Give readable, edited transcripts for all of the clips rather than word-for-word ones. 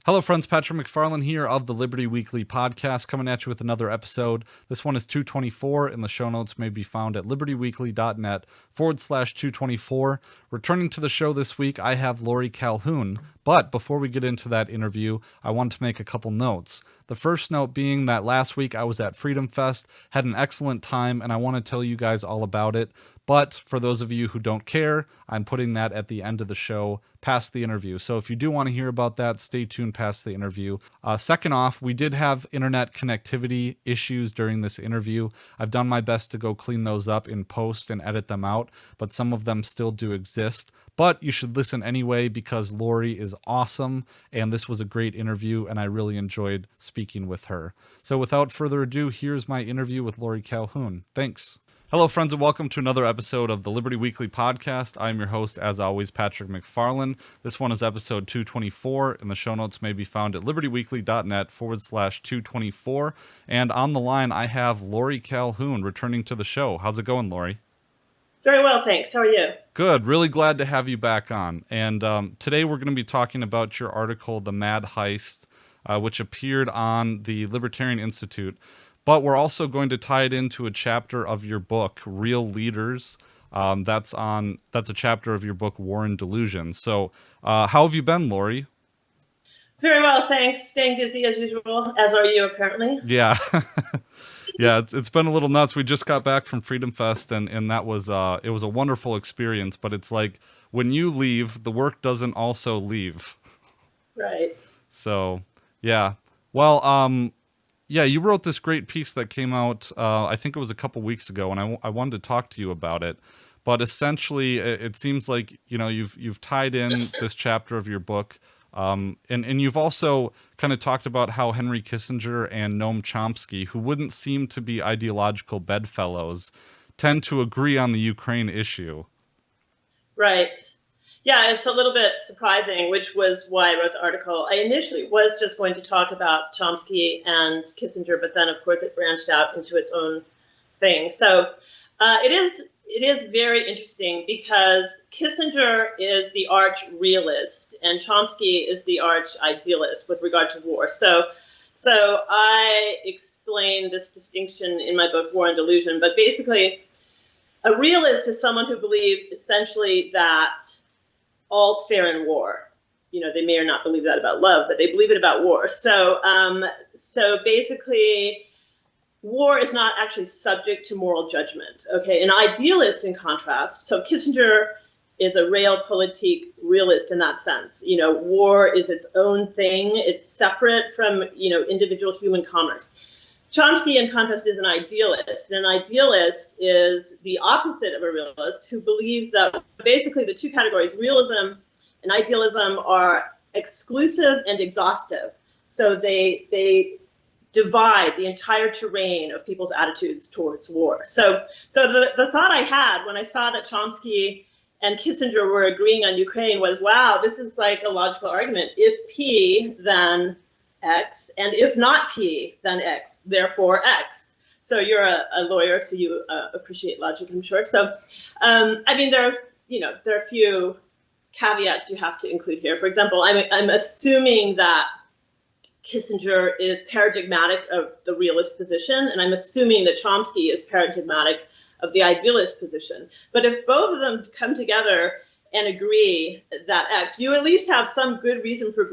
Hello, friends. Patrick McFarlane here of the Liberty Weekly podcast, coming at you with another episode. This one is 224, and the show notes may be found at libertyweekly.net/224. Returning to the show this week, I have Laurie Calhoun. But before we get into that interview, I want to make a couple notes. The first note being that last week I was at Freedom Fest, had an excellent time, and I want to tell you guys all about it. But for those of you who don't care, I'm putting that at the end of the show, past the interview. So if you do want to hear about that, stay tuned past the interview. Second off, we did have internet connectivity issues during this interview. I've done my best to go clean those up in post and edit them out, but some of them still do exist. But you should listen anyway because Laurie is awesome, and this was a great interview, and I really enjoyed speaking with her. So without further ado, here's my interview with Laurie Calhoun. Thanks. Hello, friends, and welcome to another episode of the Liberty Weekly podcast. I'm your host, as always, Patrick McFarlane. This one is episode 224, and the show notes may be found at libertyweekly.net/224. And on the line, I have Laurie Calhoun returning to the show. How's it going, Laurie? Very well, thanks. How are you? Good. Really glad to have you back on. And today we're going to be talking about your article, The MAD Heist, which appeared on the Libertarian Institute. But we're also going to tie it into a chapter of your book, Real Leaders. That's a chapter of your book, War and Delusion. So how have you been, Laurie? Very well, thanks. Staying busy as usual, as are you apparently. Yeah. Yeah, it's been a little nuts. We just got back from Freedom Fest, and that was it was a wonderful experience. But it's like when you leave, the work doesn't also leave. Right. So, yeah. Well, yeah, you wrote this great piece that came out, I think it was a couple weeks ago, and I wanted to talk to you about it. But essentially, it seems like you've tied in this chapter of your book, and you've also kind of talked about how Henry Kissinger and Noam Chomsky, who wouldn't seem to be ideological bedfellows, tend to agree on the Ukraine issue. Right. Yeah, it's a little bit surprising, which was why I wrote the article. I initially was just going to talk about Chomsky and Kissinger, but then, of course, it branched out into its own thing. So it is very interesting because Kissinger is the arch realist and Chomsky is the arch idealist with regard to war. So I explain this distinction in my book, War and Delusion. But basically, a realist is someone who believes essentially that all's fair in war. They may or not believe that about love, but they believe it about war. So basically, war is not actually subject to moral judgment. Okay, an idealist, in contrast, so Kissinger is a realpolitik realist in that sense. War is its own thing. It's separate from individual human commerce. Chomsky, in contrast, is an idealist. And an idealist is the opposite of a realist who believes that basically the two categories, realism and idealism, are exclusive and exhaustive. So they divide the entire terrain of people's attitudes towards war. So the thought I had when I saw that Chomsky and Kissinger were agreeing on Ukraine was, wow, this is like a logical argument. If P, then X, and if not P, then X, therefore X. So you're a lawyer, so you appreciate logic, I'm sure. So, there are a few caveats you have to include here. For example, I'm assuming that Kissinger is paradigmatic of the realist position, and I'm assuming that Chomsky is paradigmatic of the idealist position. But if both of them come together and agree that X, you at least have some good reason for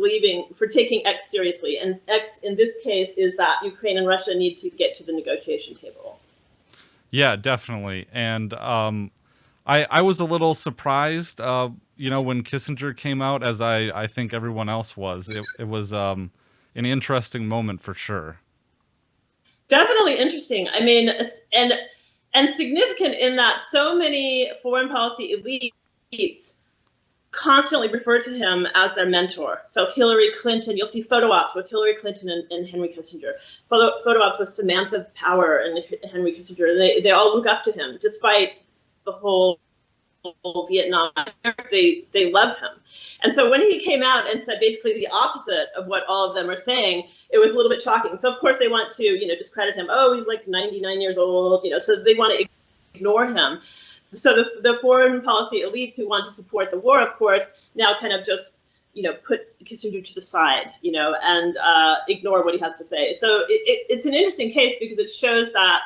taking X seriously. And X in this case is that Ukraine and Russia need to get to the negotiation table. Yeah, definitely. And I was a little surprised, when Kissinger came out, as I think everyone else was. It was an interesting moment for sure. Definitely interesting. And significant in that so many foreign policy elites constantly refer to him as their mentor. So Hillary Clinton, you'll see photo ops with Hillary Clinton and Henry Kissinger, photo ops with Samantha Power and Henry Kissinger. They all look up to him, despite the whole Vietnam. They love him. And so when he came out and said basically the opposite of what all of them are saying, it was a little bit shocking. So of course they want to, discredit him. Oh, he's like 99 years old, so they want to ignore him. So the foreign policy elites who want to support the war, of course, now kind of just put Kissinger to the side, and ignore what he has to say. So it's an interesting case because it shows that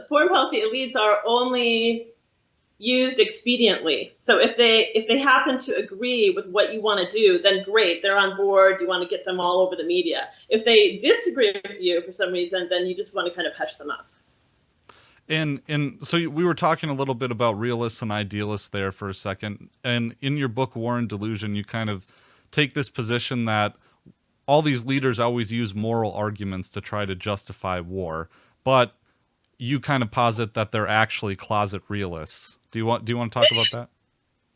foreign policy elites are only used expediently. So if they happen to agree with what you want to do, then great, they're on board. You want to get them all over the media. If they disagree with you for some reason, then you just want to kind of hush them up. And so we were talking a little bit about realists and idealists there for a second. And in your book, War and Delusion, you kind of take this position that all these leaders always use moral arguments to try to justify war, but you kind of posit that they're actually closet realists. Do you want to talk about that?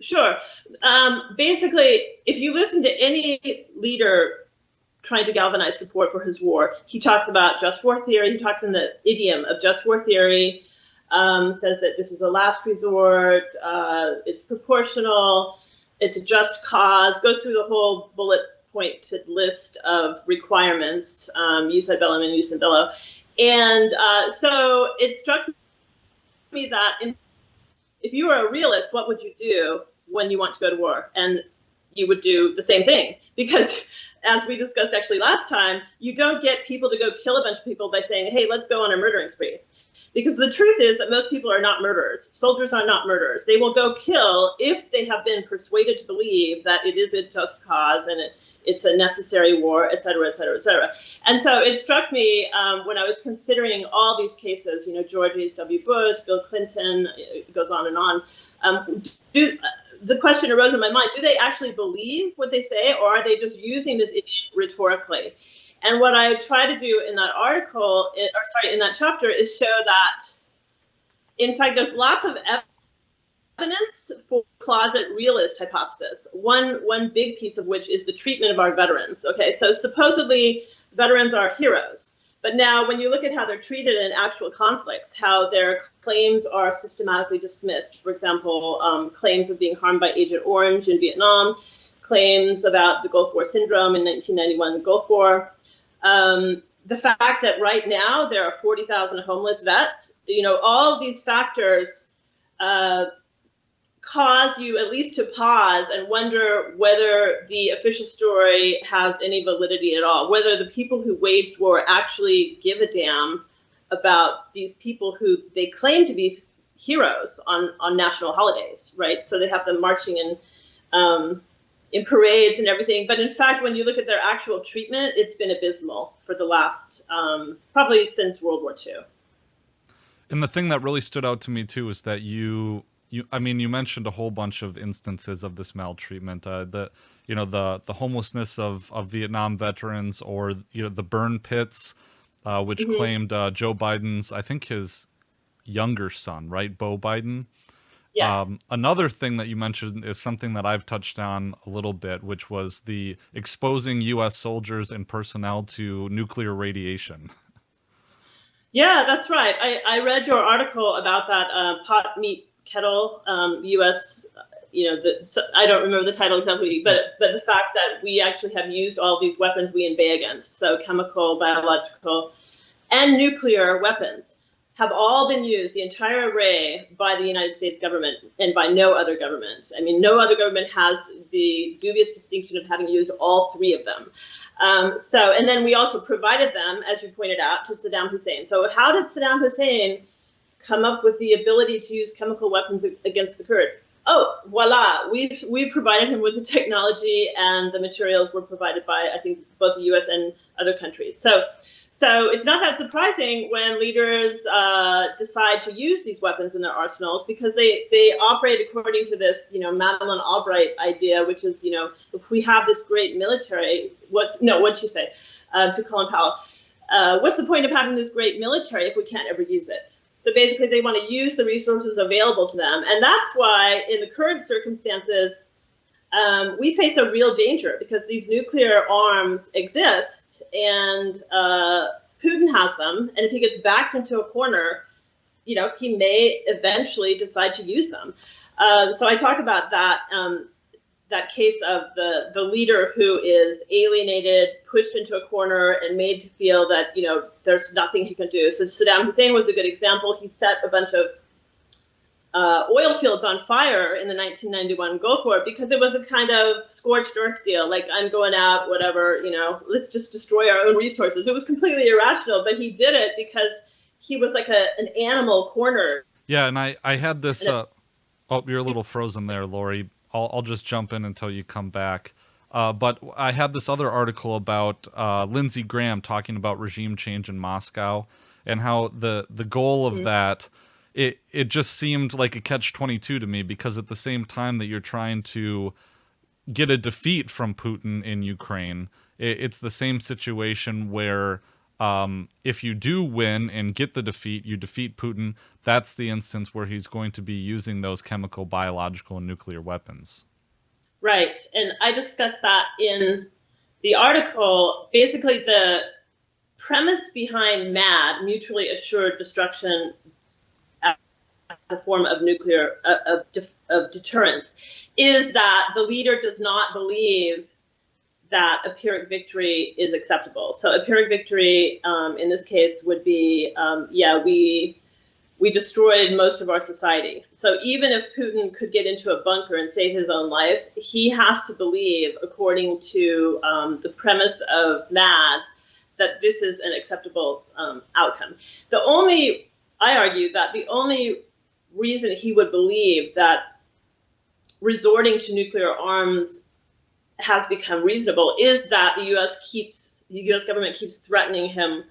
Sure. Basically, if you listen to any leader trying to galvanize support for his war, he talks about just war theory. He talks in the idiom of just war theory, says that this is a last resort, it's proportional, it's a just cause, goes through the whole bullet-pointed list of requirements, jus ad bellum and jus in bello. And so it struck me that if you were a realist, what would you do when you want to go to war? And you would do the same thing, because as we discussed actually last time, you don't get people to go kill a bunch of people by saying, hey, let's go on a murdering spree. Because the truth is that most people are not murderers. Soldiers are not murderers. They will go kill if they have been persuaded to believe that it is a just cause and it's a necessary war, et cetera, et cetera, et cetera. And so it struck me when I was considering all these cases, George H.W. Bush, Bill Clinton, it goes on and on. The question arose in my mind, do they actually believe what they say, or are they just using this idiom rhetorically? And what I try to do in that article, in that chapter, is show that, in fact, there's lots of evidence for closet realist hypothesis. One big piece of which is the treatment of our veterans. Okay, so supposedly veterans are heroes. But now when you look at how they're treated in actual conflicts, how their claims are systematically dismissed, for example, claims of being harmed by Agent Orange in Vietnam, claims about the Gulf War syndrome in 1991 Gulf War, the fact that right now there are 40,000 homeless vets, all of these factors cause you at least to pause and wonder whether the official story has any validity at all, whether the people who waged war actually give a damn about these people who they claim to be heroes on national holidays, right? So they have them marching in parades and everything. But in fact, when you look at their actual treatment, it's been abysmal for the last, probably since World War II. And the thing that really stood out to me too is that you mentioned a whole bunch of instances of this maltreatment, the homelessness of Vietnam veterans, or the burn pits, which claimed Joe Biden's, I think his younger son, right, Beau Biden. Yes. Another thing that you mentioned is something that I've touched on a little bit, which was the exposing U.S. soldiers and personnel to nuclear radiation. Yeah, that's right. I read your article about that pot meat kettle, U.S. I don't remember the title exactly, but the fact that we actually have used all these weapons we inveigh against, so chemical, biological, and nuclear weapons, have all been used, the entire array, by the United States government and by no other government. I mean, no other government has the dubious distinction of having used all three of them. And then we also provided them, as you pointed out, to Saddam Hussein. So how did Saddam Hussein come up with the ability to use chemical weapons against the Kurds? Oh, voila, we provided him with the technology, and the materials were provided by, I think, both the U.S. and other countries. So it's not that surprising when leaders decide to use these weapons in their arsenals, because they operate according to this, Madeleine Albright idea, which is, if we have this great military, what'd she say to Colin Powell? What's the point of having this great military if we can't ever use it? So basically, they want to use the resources available to them. And that's why, in the current circumstances, we face a real danger, because these nuclear arms exist, and Putin has them. And if he gets backed into a corner, he may eventually decide to use them. So I talk about that case of the leader who is alienated, pushed into a corner, and made to feel that, there's nothing he can do. So Saddam Hussein was a good example. He set a bunch of oil fields on fire in the 1991 Gulf War, because it was a kind of scorched earth deal. Like, I'm going out, whatever, let's just destroy our own resources. It was completely irrational, but he did it because he was like an animal cornered. Yeah, and I had this. Oh, you're a little frozen there, Laurie. I'll just jump in until you come back. But I had this other article about Lindsey Graham talking about regime change in Moscow and how the goal of that, it just seemed like a catch-22 to me, because at the same time that you're trying to get a defeat from Putin in Ukraine, it's the same situation where if you do win and get the defeat, you defeat Putin, that's the instance where he's going to be using those chemical, biological, and nuclear weapons. Right. And I discussed that in the article. Basically, the premise behind MAD, mutually assured destruction as a form of nuclear, of deterrence, is that the leader does not believe that a Pyrrhic victory is acceptable. So a Pyrrhic victory, in this case, would be, we destroyed most of our society. So even if Putin could get into a bunker and save his own life, he has to believe, according to the premise of MAD, that this is an acceptable outcome. I argue that the only reason he would believe that resorting to nuclear arms has become reasonable is that the U.S. government keeps threatening him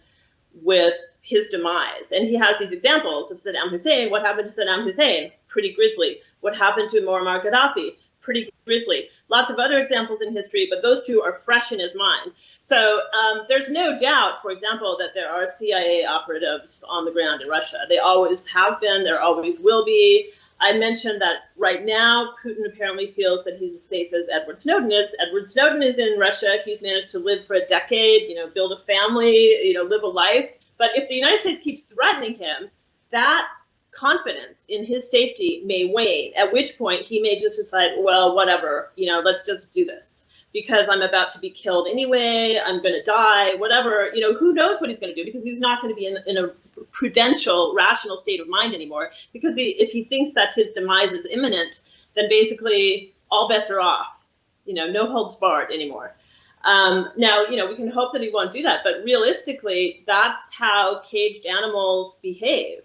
with his demise. And he has these examples of Saddam Hussein. What happened to Saddam Hussein? Pretty grisly. What happened to Muammar Gaddafi? Pretty grisly. Lots of other examples in history, but those two are fresh in his mind. So there's no doubt, for example, that there are CIA operatives on the ground in Russia. They always have been, there always will be. I mentioned that right now, Putin apparently feels that he's as safe as Edward Snowden is. Edward Snowden is in Russia. He's managed to live for a decade, build a family, live a life. But if the United States keeps threatening him, that confidence in his safety may wane, at which point he may just decide, well, whatever, let's just do this because I'm about to be killed anyway. I'm going to die, whatever, who knows what he's going to do, because he's not going to be in a prudential, rational state of mind anymore, because if he thinks that his demise is imminent, then basically all bets are off, no holds barred anymore. Now, we can hope that he won't do that, but realistically, that's how caged animals behave,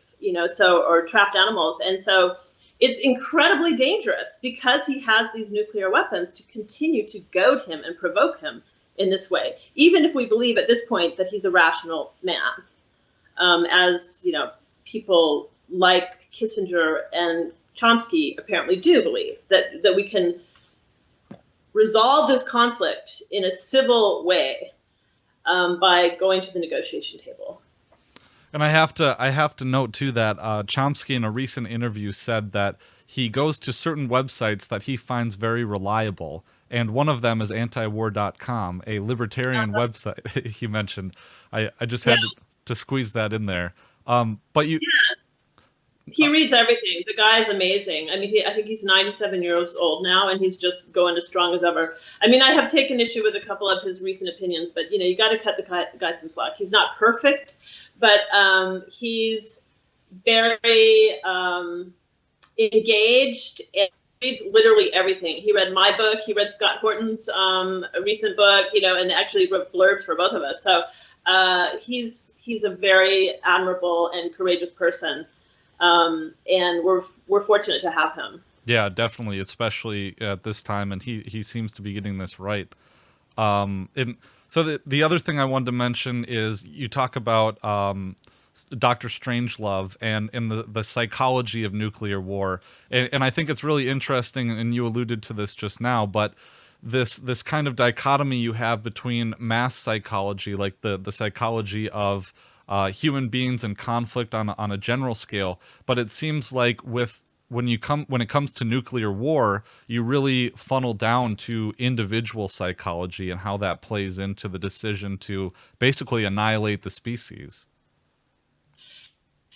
or trapped animals. And so it's incredibly dangerous, because he has these nuclear weapons, to continue to goad him and provoke him in this way, even if we believe at this point that he's a rational man, as people like Kissinger and Chomsky apparently do believe that we can resolve this conflict in a civil way by going to the negotiation table. And I have to note too that Chomsky in a recent interview said that he goes to certain websites that he finds very reliable, and one of them is antiwar.com, a libertarian website. He mentioned. I just had to squeeze that in there. But you. Yeah. He reads everything. The guy is amazing. I mean, I think he's 97 years old now, and he's just going as strong as ever. I mean, I have taken issue with a couple of his recent opinions, but you got to cut the guy some slack. He's not perfect, but he's very engaged and reads literally everything. He read my book. He read Scott Horton's recent book, and actually wrote blurbs for both of us. So he's a very admirable and courageous person. And we're fortunate to have him. Yeah, definitely, especially at this time, and he seems to be getting this right. And so the other thing I wanted to mention is you talk about Dr. Strangelove and the psychology of nuclear war, and I think it's really interesting, and you alluded to this just now, but this kind of dichotomy you have between mass psychology, like the psychology of human beings in conflict on a general scale, but it seems like when it comes to nuclear war, you really funnel down to individual psychology and how that plays into the decision to basically annihilate the species.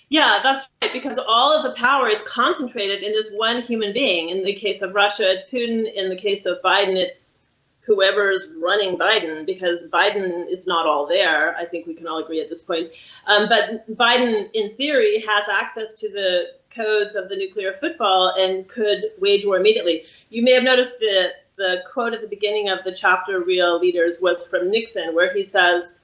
Yeah, that's right, because all of the power is concentrated in this one human being. In the case of Russia, it's Putin. In the case of Biden, it's whoever's running Biden, because Biden is not all there. I think we can all agree at this point. But Biden, in theory, has access to the codes of the nuclear football and could wage war immediately. You may have noticed the quote at the beginning of the chapter, Real Leaders, was from Nixon, where he says,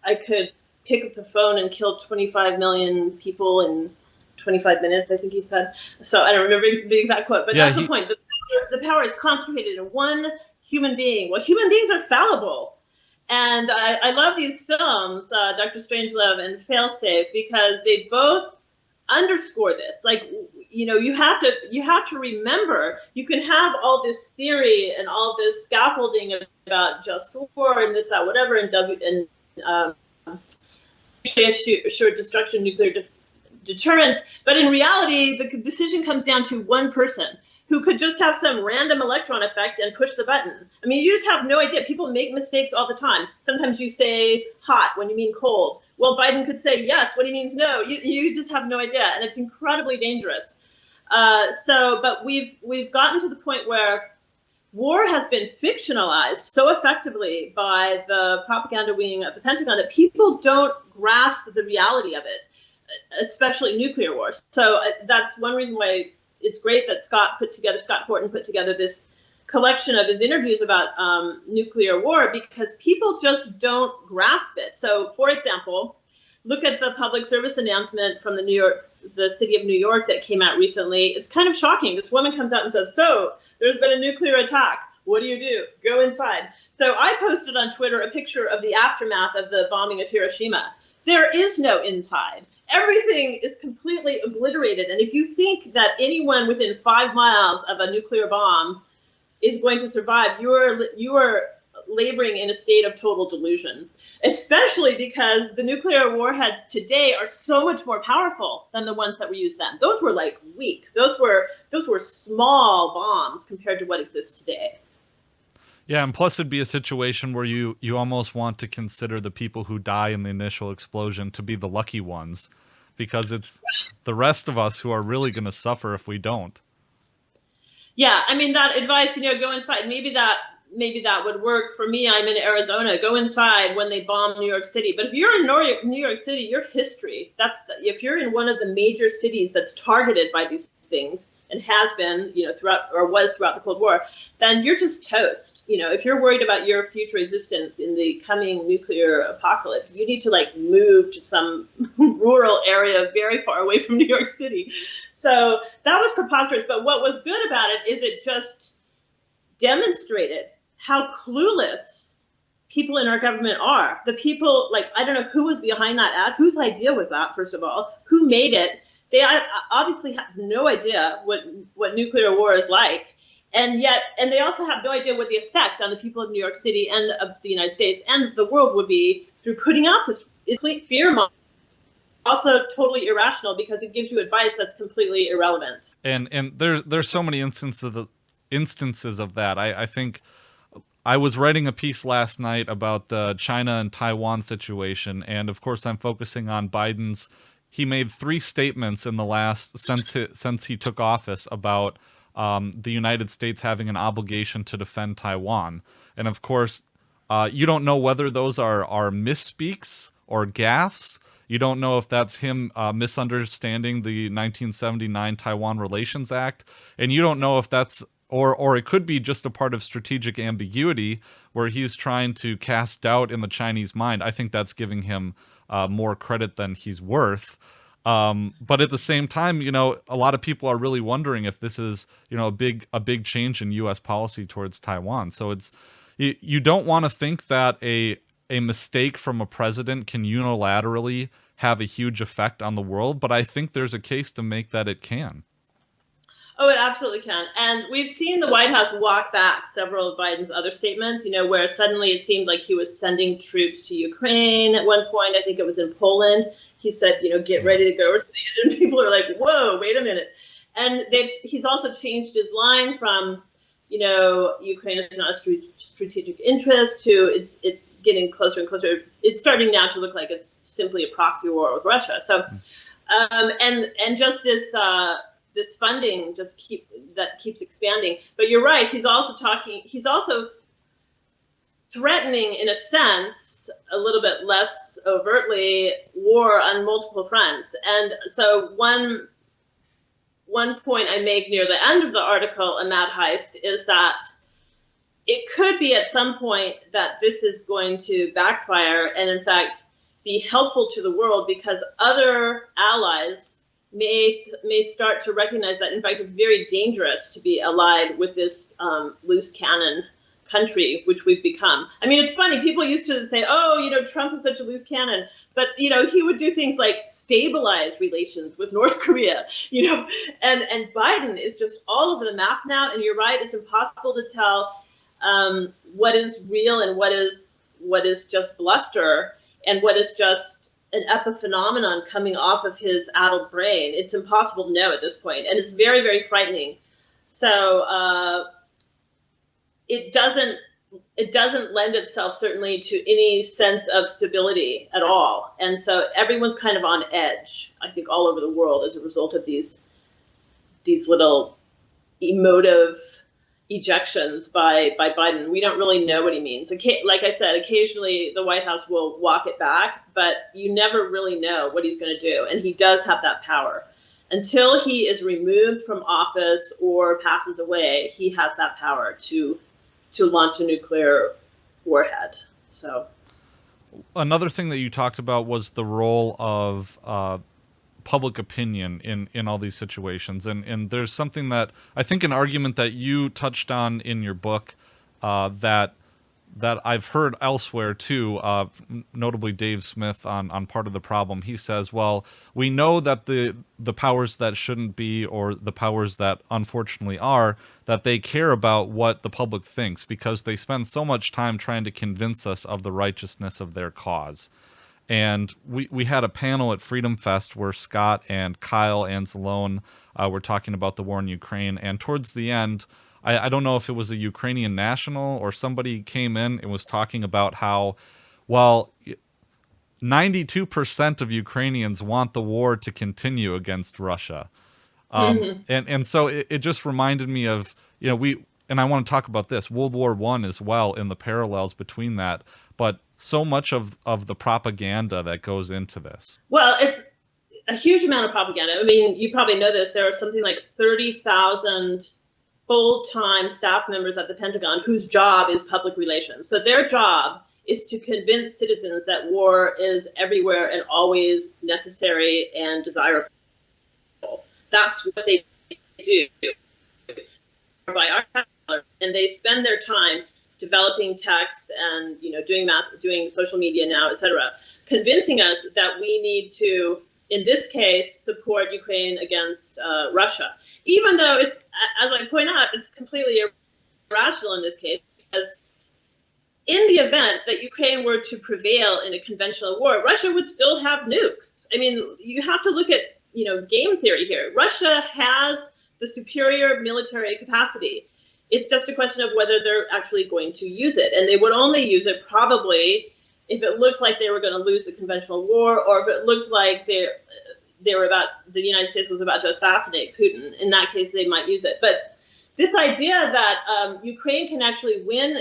I could pick up the phone and kill 25 million people in 25 minutes, I think he said. So I don't remember the exact quote, but that's the point. The power is concentrated in one human being. Well, human beings are fallible. And I love these films, Dr. Strangelove and Failsafe, because they both underscore this. Like, you know, you have to remember, you can have all this theory and all this scaffolding about just war and this, that, whatever, and assured destruction, nuclear deterrence. But in reality, the decision comes down to one person who could just have some random electron effect and push the button. I mean, you just have no idea. People make mistakes all the time. Sometimes you say hot when you mean cold. Well, Biden could say yes when he means no. You just have no idea, and it's incredibly dangerous. But we've gotten to the point where war has been fictionalized so effectively by the propaganda wing of the Pentagon that people don't grasp the reality of it, especially nuclear wars. So that's one reason why it's great that Scott Horton put together this collection of his interviews about nuclear war, because people just don't grasp it. So, for example, look at the public service announcement from the city of New York that came out recently. It's kind of shocking. This woman comes out and says, so there's been a nuclear attack. What do? Go inside. So I posted on Twitter a picture of the aftermath of the bombing of Hiroshima. There is no inside. Everything is completely obliterated. And if you think that anyone within 5 miles of a nuclear bomb is going to survive, you are laboring in a state of total delusion, especially because the nuclear warheads today are so much more powerful than the ones that were used then. Those were like weak. Those were small bombs compared to what exists today. Yeah, and plus it'd be a situation where you almost want to consider the people who die in the initial explosion to be the lucky ones, because it's the rest of us who are really going to suffer if we don't. Yeah, I mean, that advice, go inside, maybe that would work for me. I'm in Arizona. Go inside when they bomb New York City. But if you're in New York City, your history, if you're in one of the major cities that's targeted by these things and has been, throughout the Cold War, then you're just toast. If you're worried about your future existence in the coming nuclear apocalypse, you need to move to some rural area very far away from New York City. So that was preposterous. But what was good about it is it just demonstrated how clueless people in our government are. The people, I don't know who was behind that ad, whose idea was that, first of all, who made it. They obviously have no idea what nuclear war is like. And they also have no idea what the effect on the people of New York City and of the United States and the world would be through putting out this complete fear mongering. Also totally irrational, because it gives you advice that's completely irrelevant. And there's so many instances of that. I think I was writing a piece last night about the China and Taiwan situation, and of course I'm focusing on Biden's. He made 3 statements in the last since he took office about the United States having an obligation to defend Taiwan, and of course you don't know whether those are misspeaks or gaffes. You don't know if that's him misunderstanding the 1979 Taiwan Relations Act, and you don't know if that's or it could be just a part of strategic ambiguity where he's trying to cast doubt in the Chinese mind. I think that's giving him more credit than he's worth. But at the same time, a lot of people are really wondering if this is, a big change in U.S. policy towards Taiwan. So you don't want to think that a mistake from a president can unilaterally have a huge effect on the world, but I think there's a case to make that it can. Oh, it absolutely can. And we've seen the White House walk back several of Biden's other statements, where suddenly it seemed like he was sending troops to Ukraine at one point. I think it was in Poland. He said, get ready to go. And people are like, whoa, wait a minute. And he's also changed his line from, Ukraine is not a strategic interest to it's getting closer and closer. It's starting now to look like it's simply a proxy war with Russia. So, and just this funding keeps expanding. But you're right. He's also threatening, in a sense, a little bit less overtly, war on multiple fronts. And so one point I make near the end of the article in MAD Heist is that it could be at some point that this is going to backfire and, in fact, be helpful to the world, because other allies may start to recognize that, in fact, it's very dangerous to be allied with this loose cannon country, which we've become. I mean, it's funny. People used to say, oh, Trump is such a loose cannon. But, he would do things like stabilize relations with North Korea, and Biden is just all over the map now. And you're right. It's impossible to tell what is real and what is just bluster and what is just an epiphenomenon coming off of his addled brain. It's impossible to know at this point, and it's very, very frightening. So it doesn't lend itself certainly to any sense of stability at all. And so everyone's kind of on edge, I think, all over the world as a result of these little emotive ejections by Biden. We don't really know what he means. Like I said, occasionally the White House will walk it back, but you never really know what he's going to do. And he does have that power. Until he is removed from office or passes away, he has that power to launch a nuclear warhead. So another thing that you talked about was the role of public opinion in all these situations. And there's something that I think an argument that you touched on in your book that I've heard elsewhere too, notably Dave Smith on Part of the Problem. He says, well, we know that the powers that shouldn't be, or the powers that unfortunately are, that they care about what the public thinks because they spend so much time trying to convince us of the righteousness of their cause. And we had a panel at Freedom Fest where Scott and Kyle Anzalone were talking about the war in Ukraine. And towards the end, I don't know if it was a Ukrainian national or somebody came in and was talking about how, well, 92% of Ukrainians want the war to continue against Russia. And so it just reminded me of, and I want to talk about this, World War I as well, and the parallels between that. But so much of the propaganda that goes into this. Well, it's a huge amount of propaganda. I mean, you probably know this. There are something like 30,000 full-time staff members at the Pentagon whose job is public relations. So their job is to convince citizens that war is everywhere and always necessary and desirable. That's what they do by our time, and they spend their time developing texts and doing social media now, etc., convincing us that we need to, in this case, support Ukraine against Russia, even though it's, as I point out, it's completely irrational in this case, because in the event that Ukraine were to prevail in a conventional war, Russia would still have nukes. I mean, you have to look at game theory here. Russia has the superior military capacity. It's just a question of whether they're actually going to use it. And they would only use it probably if it looked like they were going to lose the conventional war, or if it looked like the United States was about to assassinate Putin. In that case, they might use it. But this idea that Ukraine can actually win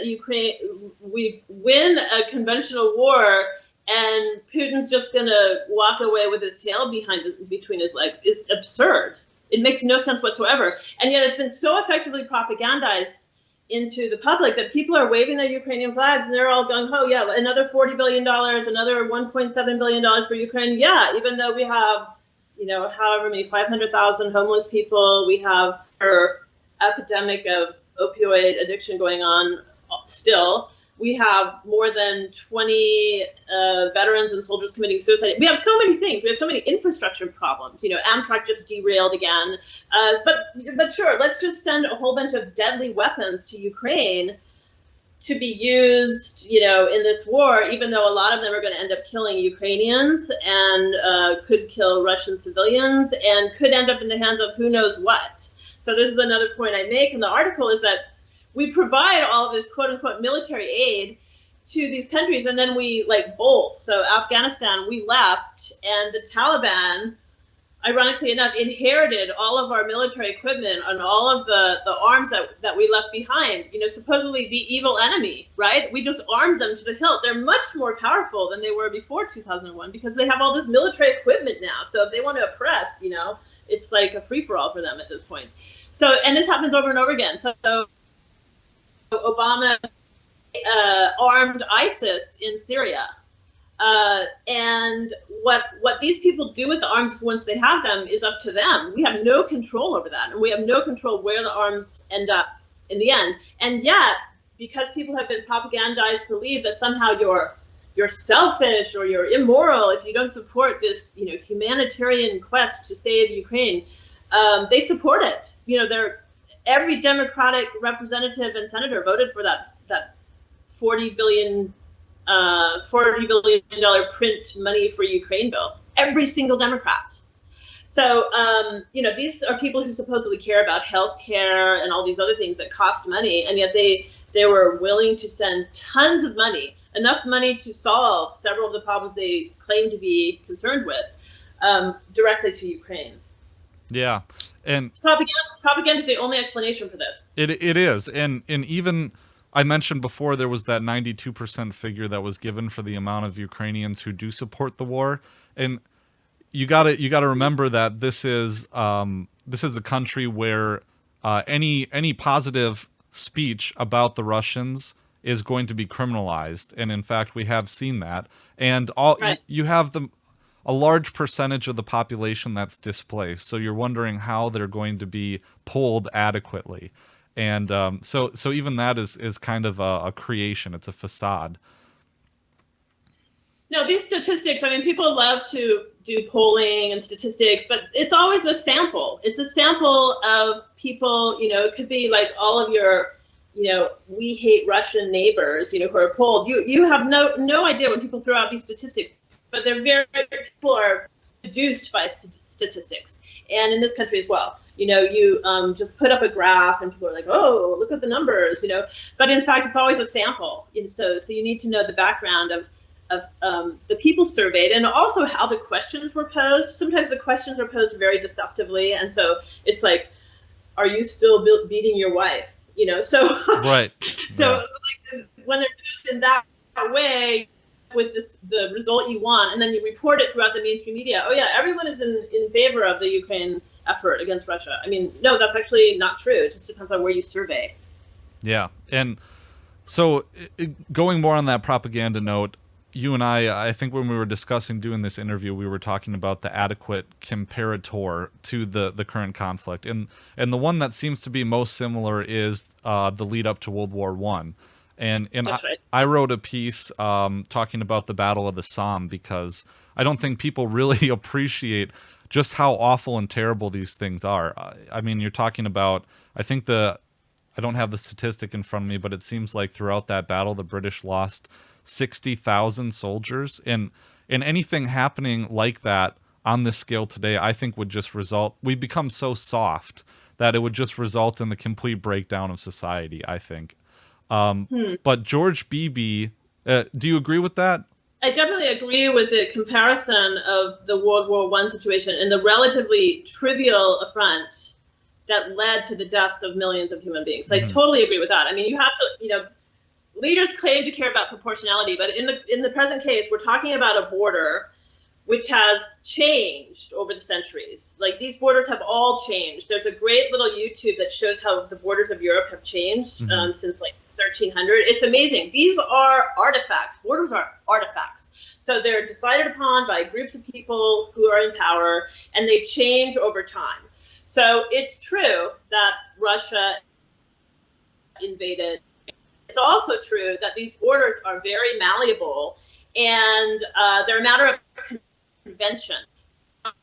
a conventional war and Putin's just going to walk away with his tail between his legs is absurd. It makes no sense whatsoever. And yet it's been so effectively propagandized into the public that people are waving their Ukrainian flags and they're all gung ho. Yeah, another $40 billion, another $1.7 billion for Ukraine. Yeah, even though we have, however many, 500,000 homeless people, we have an epidemic of opioid addiction going on still. We have more than 20 veterans and soldiers committing suicide. We have so many things. We have so many infrastructure problems. Amtrak just derailed again. But sure, let's just send a whole bunch of deadly weapons to Ukraine to be used, in this war, even though a lot of them are going to end up killing Ukrainians and could kill Russian civilians and could end up in the hands of who knows what. So this is another point I make in the article, is that we provide all of this quote unquote military aid to these countries and then we bolt. So Afghanistan, we left, and the Taliban, ironically enough, inherited all of our military equipment and all of the arms that we left behind. Supposedly the evil enemy, right? We just armed them to the hilt. They're much more powerful than they were before 2001 because they have all this military equipment now. So if they want to oppress, it's like a free-for-all for them at this point. So, and this happens over and over again. So Obama armed ISIS in Syria. And what these people do with the arms once they have them is up to them. We have no control over that, and we have no control where the arms end up in the end. And yet, because people have been propagandized to believe that somehow you're selfish or you're immoral if you don't support this, humanitarian quest to save Ukraine, they support it. Every Democratic representative and senator voted for that $40 billion print money for Ukraine bill. Every single Democrat. So, these are people who supposedly care about healthcare and all these other things that cost money, and yet they were willing to send tons of money, enough money to solve several of the problems they claim to be concerned with, directly to Ukraine. Yeah, and propaganda is the only explanation for this. It is, and even I mentioned before there was that 92% figure that was given for the amount of Ukrainians who do support the war, and you gotta remember that this is a country where any positive speech about the Russians is going to be criminalized, and in fact we have seen that, and you have a large percentage of the population that's displaced, so you're wondering how they're going to be polled adequately. And so even that is kind of a creation. It's a facade. No, these statistics, people love to do polling and statistics, but it's always a sample. It's a sample of people, it could be like all of your, we hate Russian neighbors, who are polled. You have no idea when people throw out these statistics, but people are seduced by statistics. And in this country as well. You just put up a graph and people are like, oh, look at the numbers, But in fact, it's always a sample. And so you need to know the background of the people surveyed and also how the questions were posed. Sometimes the questions are posed very deceptively. And so it's like, are you still beating your wife? So, right. So like, when they're posed in that way, with the result you want, and then you report it throughout the mainstream media. Oh yeah, everyone is in favor of the Ukraine effort against Russia. No, that's actually not true. It just depends on where you survey. Yeah, and so going more on that propaganda note, you and I think when we were discussing doing this interview, we were talking about the adequate comparator to the current conflict, and the one that seems to be most similar is the lead up to World War I. And right. I wrote a piece talking about the Battle of the Somme because I don't think people really appreciate just how awful and terrible these things are. You're talking about, I don't have the statistic in front of me, but it seems like throughout that battle, the British lost 60,000 soldiers. And anything happening like that on this scale today, I think would just we'd become so soft that it would just result in the complete breakdown of society, I think. But George Beebe, do you agree with that? I definitely agree with the comparison of the World War I situation and the relatively trivial affront that led to the deaths of millions of human beings. So I totally agree with that. You have to, leaders claim to care about proportionality, but in the present case, we're talking about a border which has changed over the centuries. Like, these borders have all changed. There's a great little YouTube that shows how the borders of Europe have changed since like 1300. It's amazing. These are artifacts. Borders are artifacts. So they're decided upon by groups of people who are in power, and they change over time. So it's true that Russia invaded. It's also true that these borders are very malleable, and they're a matter of convention, not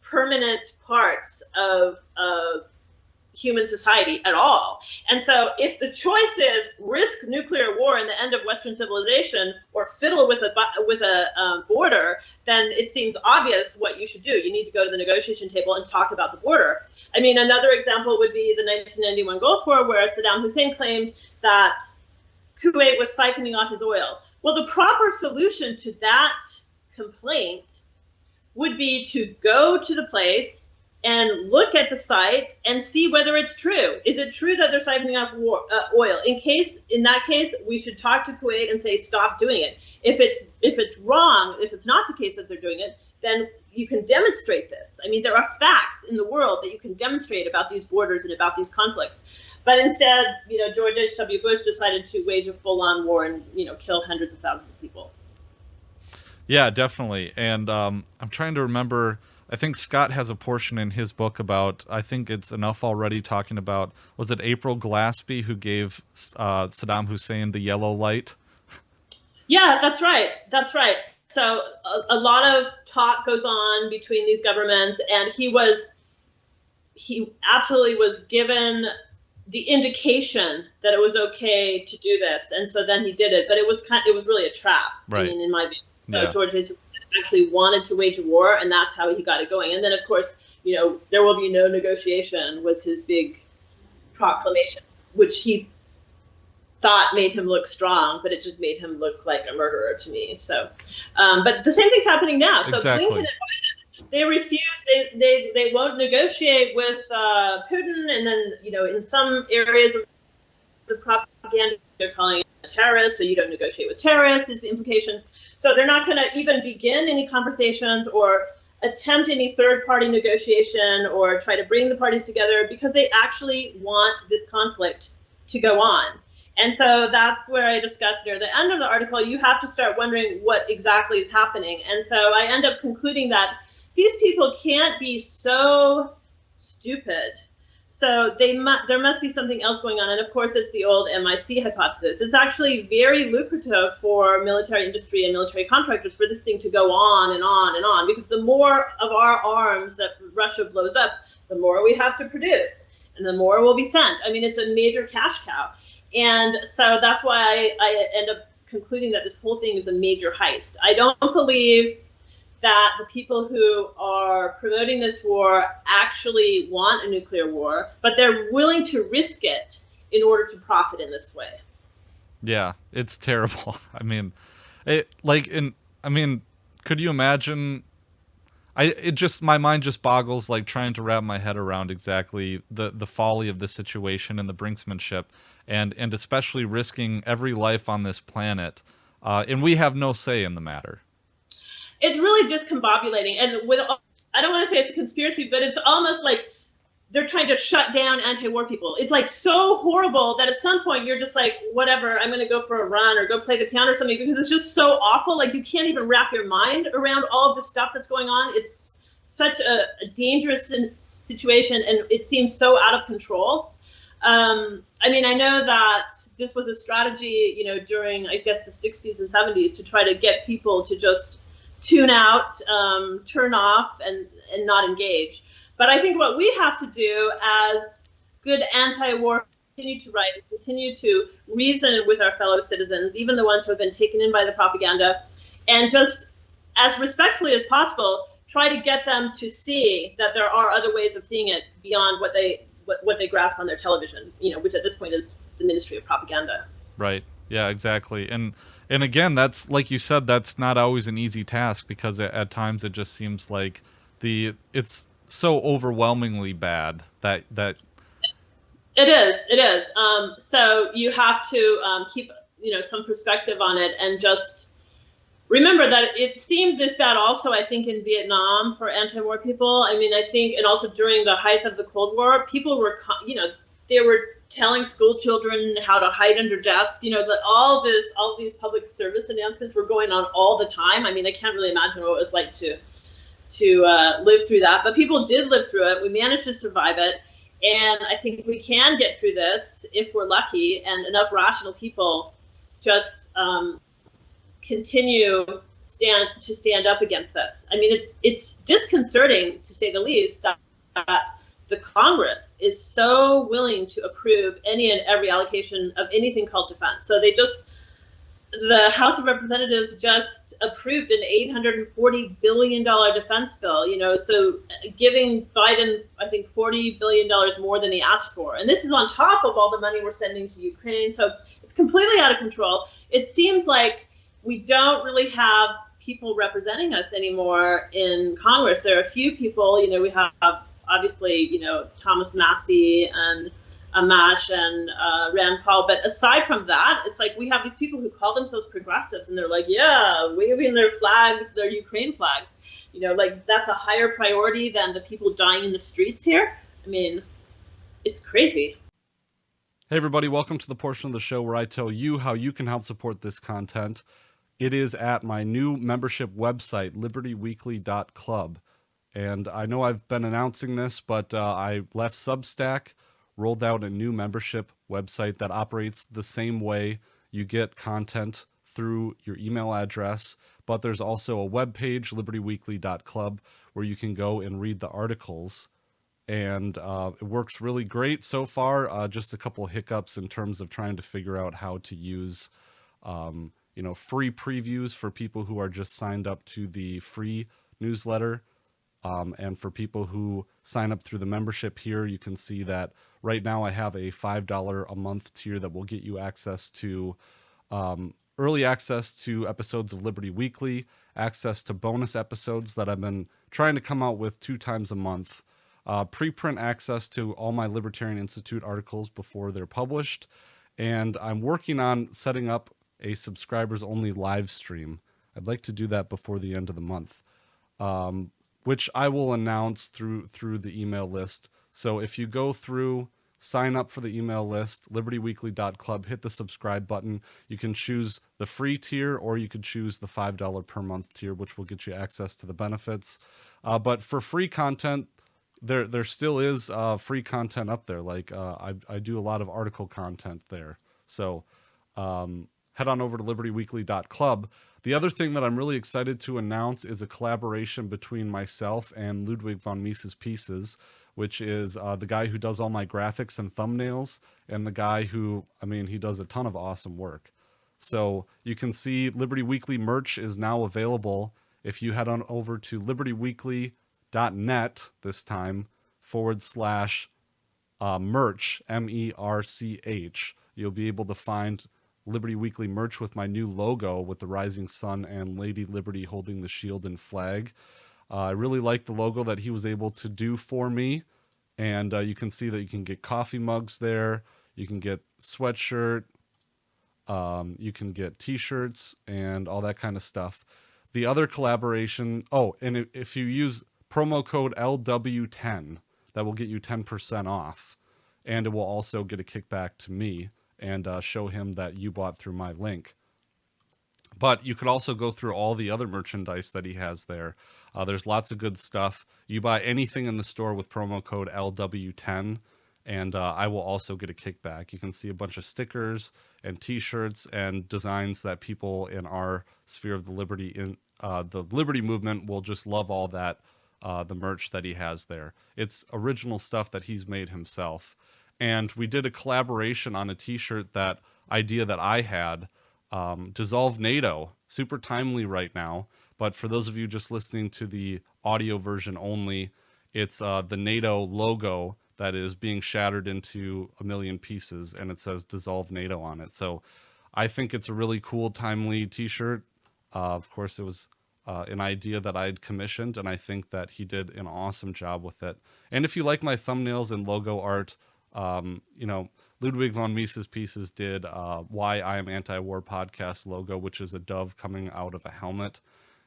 permanent parts of human society at all. And so if the choice is risk nuclear war and the end of Western civilization or fiddle with a border, then it seems obvious what you should do. You need to go to the negotiation table and talk about the border. Another example would be the 1991 Gulf War, where Saddam Hussein claimed that Kuwait was siphoning off his oil. Well, the proper solution to that complaint would be to go to the place and look at the site and see whether it's true. Is it true that they're siphoning off oil? In that case, we should talk to Kuwait and say, stop doing it. If it's wrong, if it's not the case that they're doing it, then you can demonstrate this. I mean, there are facts in the world that you can demonstrate about these borders and about these conflicts. But instead, George H.W. Bush decided to wage a full-on war and, kill hundreds of thousands of people. Yeah, definitely. And I'm trying to remember, I think Scott has a portion in his book about, I think it's Enough Already, talking about, was it April Glaspie who gave Saddam Hussein the yellow light? Yeah, that's right. That's right. So a lot of talk goes on between these governments, and he absolutely was given the indication that it was okay to do this, and so then he did it. But it was really a trap, right? I mean, in my view. So yeah. George H.W. actually wanted to wage a war, and that's how he got it going. And then, of course, there will be no negotiation was his big proclamation, which he thought made him look strong, but it just made him look like a murderer to me. So, but the same thing's happening now. So exactly. Blinken and Biden, they refuse. They won't negotiate with Putin, and then in some areas of the propaganda, they're calling it a terrorist. So you don't negotiate with terrorists is the implication. So they're not going to even begin any conversations or attempt any third-party negotiation or try to bring the parties together, because they actually want this conflict to go on. And so that's where I discussed near the end of the article, you have to start wondering what exactly is happening. And so I end up concluding that these people can't be so stupid. So there must be something else going on. And of course, it's the old MIC hypothesis. It's actually very lucrative for military industry and military contractors for this thing to go on and on and on, because the more of our arms that Russia blows up, the more we have to produce and the more will be sent. I mean, it's a major cash cow. And so that's why I end up concluding that this whole thing is a major heist. I don't believe that the people who are promoting this war actually want a nuclear war, but they're willing to risk it in order to profit in this way. Yeah, it's terrible. I mean, could you imagine? My mind just boggles, like, trying to wrap my head around exactly the folly of the situation and the brinksmanship, and especially risking every life on this planet, and we have no say in the matter. It's really discombobulating, and I don't want to say it's a conspiracy, but it's almost like they're trying to shut down anti-war people. It's like so horrible that at some point you're just like, whatever, I'm going to go for a run or go play the piano or something, because it's just so awful. Like, you can't even wrap your mind around all of the stuff that's going on. It's such a dangerous situation, and it seems so out of control. I mean, I know that this was a strategy, during, I guess, the 60s and 70s to try to get people to just tune out, turn off, and not engage. But I think what we have to do as good anti-war, continue to write, and continue to reason with our fellow citizens, even the ones who have been taken in by the propaganda, and just as respectfully as possible, try to get them to see that there are other ways of seeing it beyond what they grasp on their television, which at this point is the Ministry of Propaganda. Right. Yeah, exactly. And again, that's, like you said, that's not always an easy task, because at times it just seems like it's so overwhelmingly bad that it is. So you have to keep some perspective on it, and just remember that it seemed this bad also, I think, in Vietnam for anti-war people. I mean, I think, and also during the height of the Cold War, people were, they were telling school children how to hide under desks. All these public service announcements were going on all the time. I mean, I can't really imagine what it was like to live through that, but people did live through it. We managed to survive it, and I think we can get through this if we're lucky, and enough rational people just continue to stand up against this. I mean, it's disconcerting, to say the least, that the Congress is so willing to approve any and every allocation of anything called defense. So the House of Representatives just approved an $840 billion defense bill, so giving Biden, I think, $40 billion more than he asked for. And this is on top of all the money we're sending to Ukraine. So it's completely out of control. It seems like we don't really have people representing us anymore in Congress. There are a few people, we have obviously, Thomas Massey and Amash and Rand Paul. But aside from that, it's like we have these people who call themselves progressives, and they're like, yeah, waving their flags, their Ukraine flags. Like that's a higher priority than the people dying in the streets here. I mean, it's crazy. Hey everybody, welcome to the portion of the show where I tell you how you can help support this content. It is at my new membership website, libertyweekly.club. And I know I've been announcing this, but I left Substack, rolled out a new membership website that operates the same way. You get content through your email address, but there's also a web page, libertyweekly.club, where you can go and read the articles. And it works really great so far. Just a couple of hiccups in terms of trying to figure out how to use free previews for people who are just signed up to the free newsletter. And for people who sign up through the membership here, you can see that right now I have a $5 a month tier that will get you access to early access to episodes of Liberty Weekly, access to bonus episodes that I've been trying to come out with 2 times a month, preprint access to all my Libertarian Institute articles before they're published, and I'm working on setting up a subscribers-only live stream. I'd like to do that before the end of the month, which I will announce through the email list. So if you go through, sign up for the email list, libertyweekly.club, hit the subscribe button. You can choose the free tier or you could choose the $5 per month tier, which will get you access to the benefits. But for free content, there still is free content up there. Like I do a lot of article content there. So head on over to libertyweekly.club. The other thing that I'm really excited to announce is a collaboration between myself and Ludwig von Mises Pieces, which is the guy who does all my graphics and thumbnails, and the guy who, he does a ton of awesome work. So you can see Liberty Weekly merch is now available if you head on over to libertyweekly.net this time /merch, MERCH. You'll be able to find Liberty Weekly merch with my new logo with the rising sun and Lady Liberty holding the shield and flag. I really like the logo that he was able to do for me. And you can see that you can get coffee mugs there. You can get sweatshirt. You can get t-shirts and all that kind of stuff. The other collaboration. Oh, and if you use promo code LW10, that will get you 10% off. And it will also get a kickback to me and show him that you bought through my link. But you could also go through all the other merchandise that he has there. There's lots of good stuff. You buy anything in the store with promo code LW10, and I will also get a kickback. You can see a bunch of stickers and t-shirts and designs that people in our sphere of the Liberty movement will just love all that, the merch that he has there. It's original stuff that he's made himself. And we did a collaboration on a t-shirt, that idea that I had, Dissolve NATO, super timely right now. But for those of you just listening to the audio version only, it's the NATO logo that is being shattered into a million pieces, and it says Dissolve NATO on it. So I think it's a really cool, timely t-shirt. Of course, it was an idea that I'd commissioned, and I think that he did an awesome job with it. And if you like my thumbnails and logo art, Ludwig von Mises Pieces did Why I Am Anti-War podcast logo, which is a dove coming out of a helmet.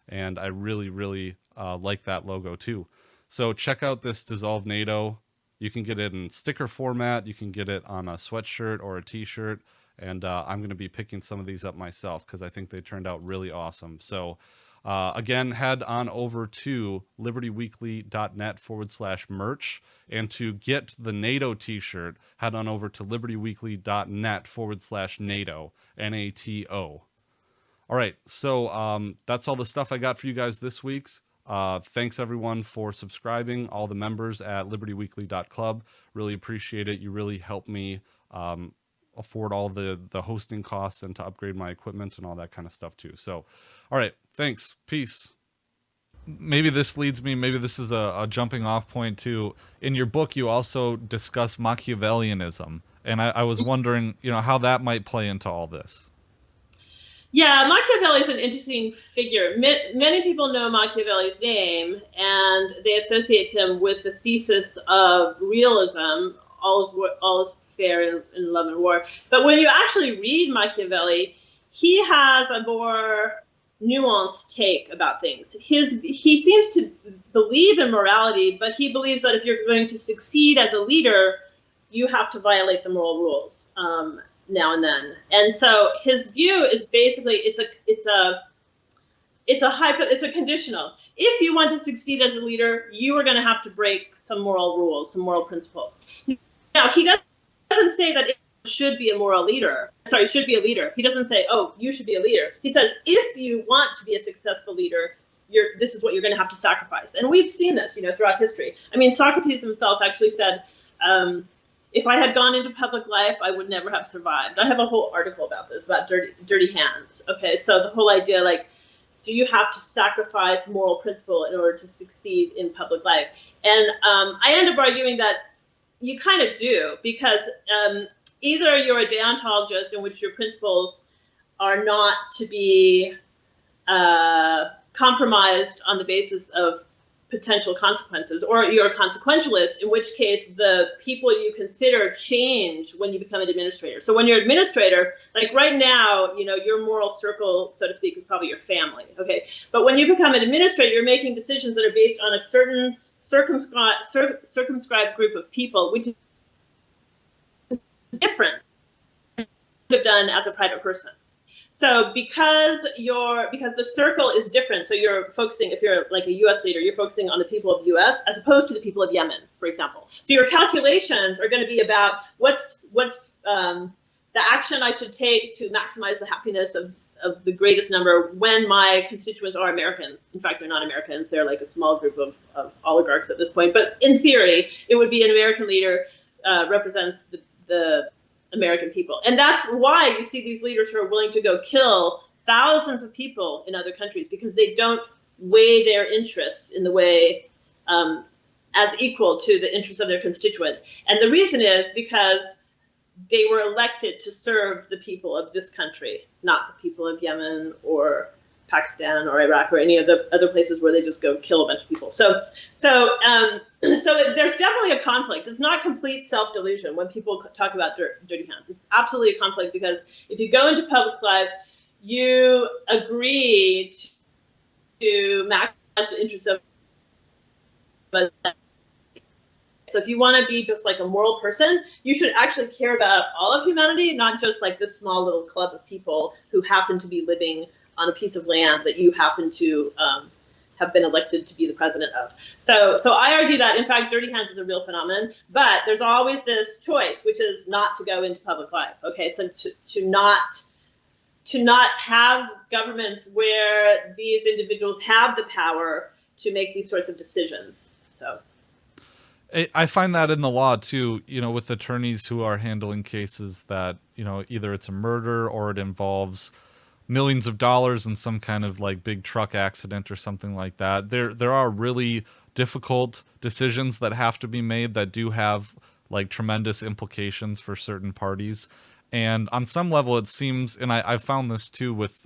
And I really, really like that logo too. So check out this Dissolve NATO. You can get it in sticker format. You can get it on a sweatshirt or a t-shirt. And I'm going to be picking some of these up myself because I think they turned out really awesome. So again, head on over to libertyweekly.net /merch. And to get the NATO t-shirt, head on over to libertyweekly.net /NATO, NATO. All right, so that's all the stuff I got for you guys this week. Thanks everyone for subscribing, all the members at libertyweekly.club. Really appreciate it. You really help me afford all the hosting costs and to upgrade my equipment and all that kind of stuff too. So, all right, thanks. Peace. Maybe this leads me, maybe this is a jumping off point too. In your book, you also discuss Machiavellianism. And I was wondering, how that might play into all this. Yeah, Machiavelli is an interesting figure. Many people know Machiavelli's name, and they associate him with the thesis of realism, all is fair in love and war. But when you actually read Machiavelli, he has a more nuanced take about things. He seems to believe in morality, but he believes that if you're going to succeed as a leader, you have to violate the moral rules. Now and then. And so his view is basically it's a conditional. If you want to succeed as a leader, you are going to have to break some moral rules, some moral principles. Now, he doesn't say that it should be a moral leader. Sorry, should be a leader. He doesn't say, oh, you should be a leader. He says, if you want to be a successful leader, this is what you're going to have to sacrifice. And we've seen this, throughout history. I mean, Socrates himself actually said, if I had gone into public life, I would never have survived. I have a whole article about this, about dirty hands. Okay, so the whole idea, like, do you have to sacrifice moral principle in order to succeed in public life? And I end up arguing that you kind of do, because either you're a deontologist in which your principles are not to be compromised on the basis of potential consequences, or you're a consequentialist, in which case the people you consider change when you become an administrator. So when you're an administrator, like right now, your moral circle, so to speak, is probably your family. Okay, but when you become an administrator, you're making decisions that are based on a certain circumscribed group of people, which is different than you have done as a private person. So because the circle is different, so you're focusing, if you're like a U.S. leader, you're focusing on the people of the U.S. as opposed to the people of Yemen, for example. So your calculations are going to be about what's the action I should take to maximize the happiness of the greatest number when my constituents are Americans. In fact, they're not Americans. They're like a small group of oligarchs at this point. But in theory, it would be an American leader represents the American people. And that's why you see these leaders who are willing to go kill thousands of people in other countries, because they don't weigh their interests in the way as equal to the interests of their constituents. And the reason is because they were elected to serve the people of this country, not the people of Yemen or Pakistan or Iraq or any of the other places where they just go kill a bunch of people. So there's definitely a conflict. It's not complete self-delusion when people talk about dirty hands. It's absolutely a conflict, because if you go into public life, you agree to maximize the interests of. So if you want to be just like a moral person, you should actually care about all of humanity, not just like this small little club of people who happen to be living on a piece of land that you happen to have been elected to be the president of. So I argue that, in fact, dirty hands is a real phenomenon, but there's always this choice, which is not to go into public life. Okay, so to not have governments where these individuals have the power to make these sorts of decisions. So I find that in the law too, with attorneys who are handling cases that, either it's a murder or it involves millions of dollars in some kind of like big truck accident or something like that. There are really difficult decisions that have to be made that do have like tremendous implications for certain parties. And on some level it seems, and I've found this too with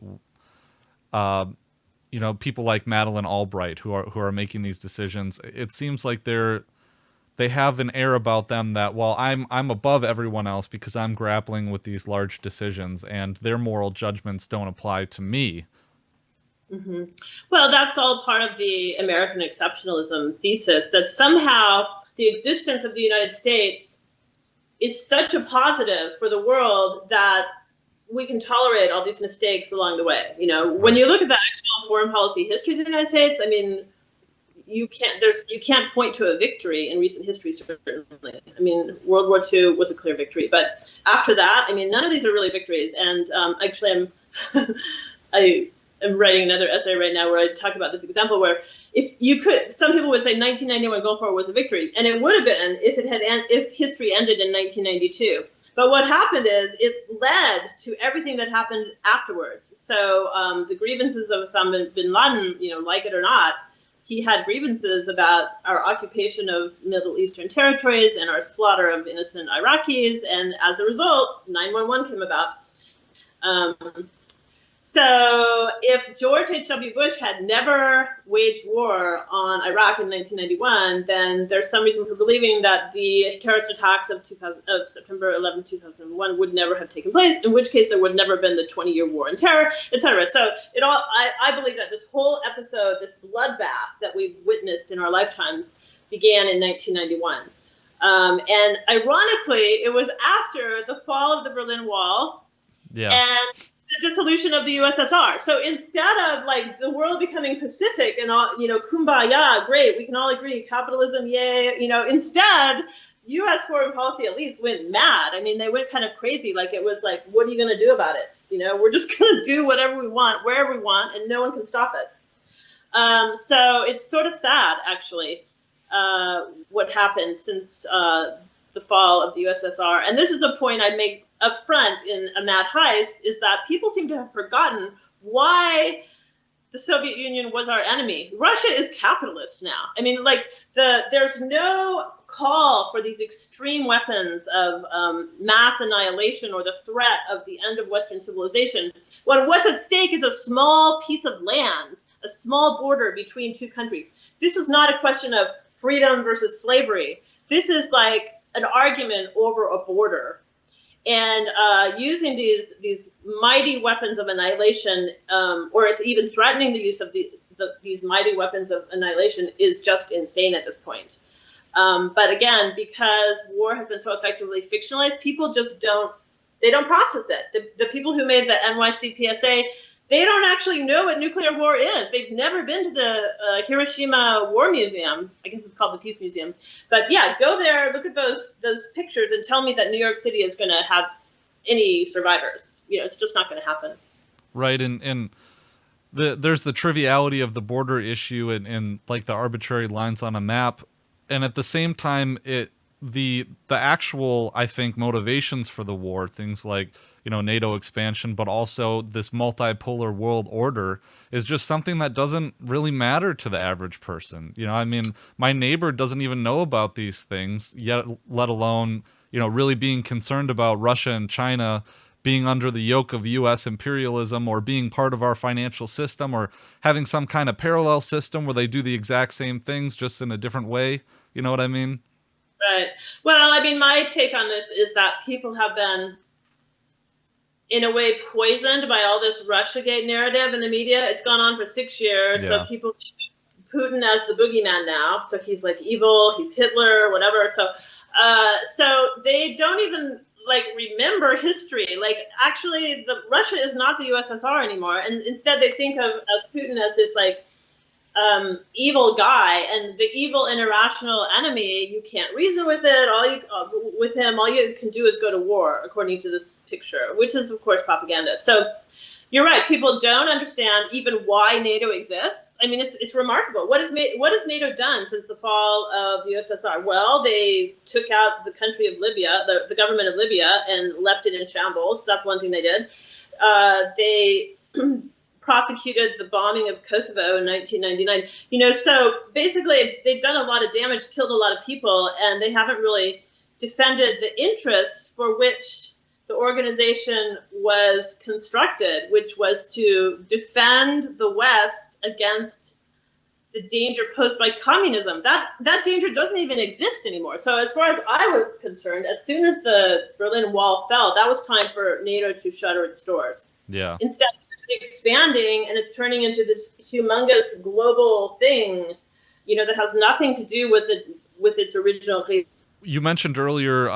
people like Madeleine Albright who are making these decisions, it seems like they have an air about them that, well, I'm above everyone else because I'm grappling with these large decisions, and their moral judgments don't apply to me. Mm-hmm. Well, that's all part of the American exceptionalism thesis, that somehow the existence of the United States is such a positive for the world that we can tolerate all these mistakes along the way. When you look at the actual foreign policy history of the United States, I mean, you can't point to a victory in recent history, certainly. I mean, World War II was a clear victory, but after that, I mean, none of these are really victories. And actually, I am writing another essay right now where I talk about this example where some people would say 1991 Gulf War was a victory, and it would have been if history ended in 1992. But what happened is it led to everything that happened afterwards. So the grievances of Osama bin Laden, like it or not, he had grievances about our occupation of Middle Eastern territories and our slaughter of innocent Iraqis, and as a result, 9/11 came about. So if George H.W. Bush had never waged war on Iraq in 1991, then there's some reason for believing that the terrorist attacks of September 11, 2001 would never have taken place, in which case there would never have been the 20-year war on terror, etc. So I believe that this whole episode, this bloodbath that we've witnessed in our lifetimes, began in 1991. And ironically, it was after the fall of the Berlin Wall and the dissolution of the USSR. So instead of like the world becoming Pacific and all, kumbaya, great, we can all agree, capitalism, yay, instead, U.S. foreign policy at least went mad. I mean, they went kind of crazy. Like it was like, what are you going to do about it? We're just going to do whatever we want, wherever we want, and no one can stop us. So it's sort of sad, actually, what happened since the fall of the USSR. And this is a point I make up front in a MAD Heist, is that people seem to have forgotten why the Soviet Union was our enemy. Russia is capitalist now. I mean, there's no call for these extreme weapons of mass annihilation or the threat of the end of Western civilization, when what's at stake is a small piece of land, a small border between two countries. This is not a question of freedom versus slavery. This is like an argument over a border. And using these mighty weapons of annihilation, or even threatening the use of these mighty weapons of annihilation, is just insane at this point. But again, because war has been so effectively fictionalized, people just don't process it. The people who made the NYCPSA, they don't actually know what nuclear war is. They've never been to the Hiroshima War Museum. I guess it's called the Peace Museum. But yeah, go there, look at those pictures, and tell me that New York City is going to have any survivors. It's just not going to happen. Right, and there's the triviality of the border issue and like the arbitrary lines on a map, and at the same time, the actual, I think, motivations for the war, things like NATO expansion, but also this multipolar world order, is just something that doesn't really matter to the average person. I mean, my neighbor doesn't even know about these things yet, let alone, really being concerned about Russia and China being under the yoke of U.S. imperialism, or being part of our financial system, or having some kind of parallel system where they do the exact same things just in a different way. You know what I mean? Right. Well, I mean, my take on this is that people have been, in a way, poisoned by all this Russiagate narrative in the media. It's gone on for 6 years. Yeah. So people see Putin as the boogeyman now. So he's like evil, he's Hitler, whatever. So they don't even remember history. Actually, Russia is not the USSR anymore. And instead they think of Putin as this evil guy, and the evil and irrational enemy. You can't reason with it. All you can do is go to war, according to this picture, which is of course propaganda. So you're right. People don't understand even why NATO exists. I mean, it's remarkable. What has NATO done since the fall of the USSR? Well, they took out the country of Libya, the government of Libya, and left it in shambles. That's one thing they did. They prosecuted the bombing of Kosovo in 1999. So basically they've done a lot of damage, killed a lot of people, and they haven't really defended the interests for which the organization was constructed, which was to defend the West against the danger posed by communism. That danger doesn't even exist anymore. So as far as I was concerned, as soon as the Berlin Wall fell, that was time for NATO to shutter its doors. Yeah. Instead, it's just expanding, and it's turning into this humongous global thing, that has nothing to do with its original. You mentioned earlier,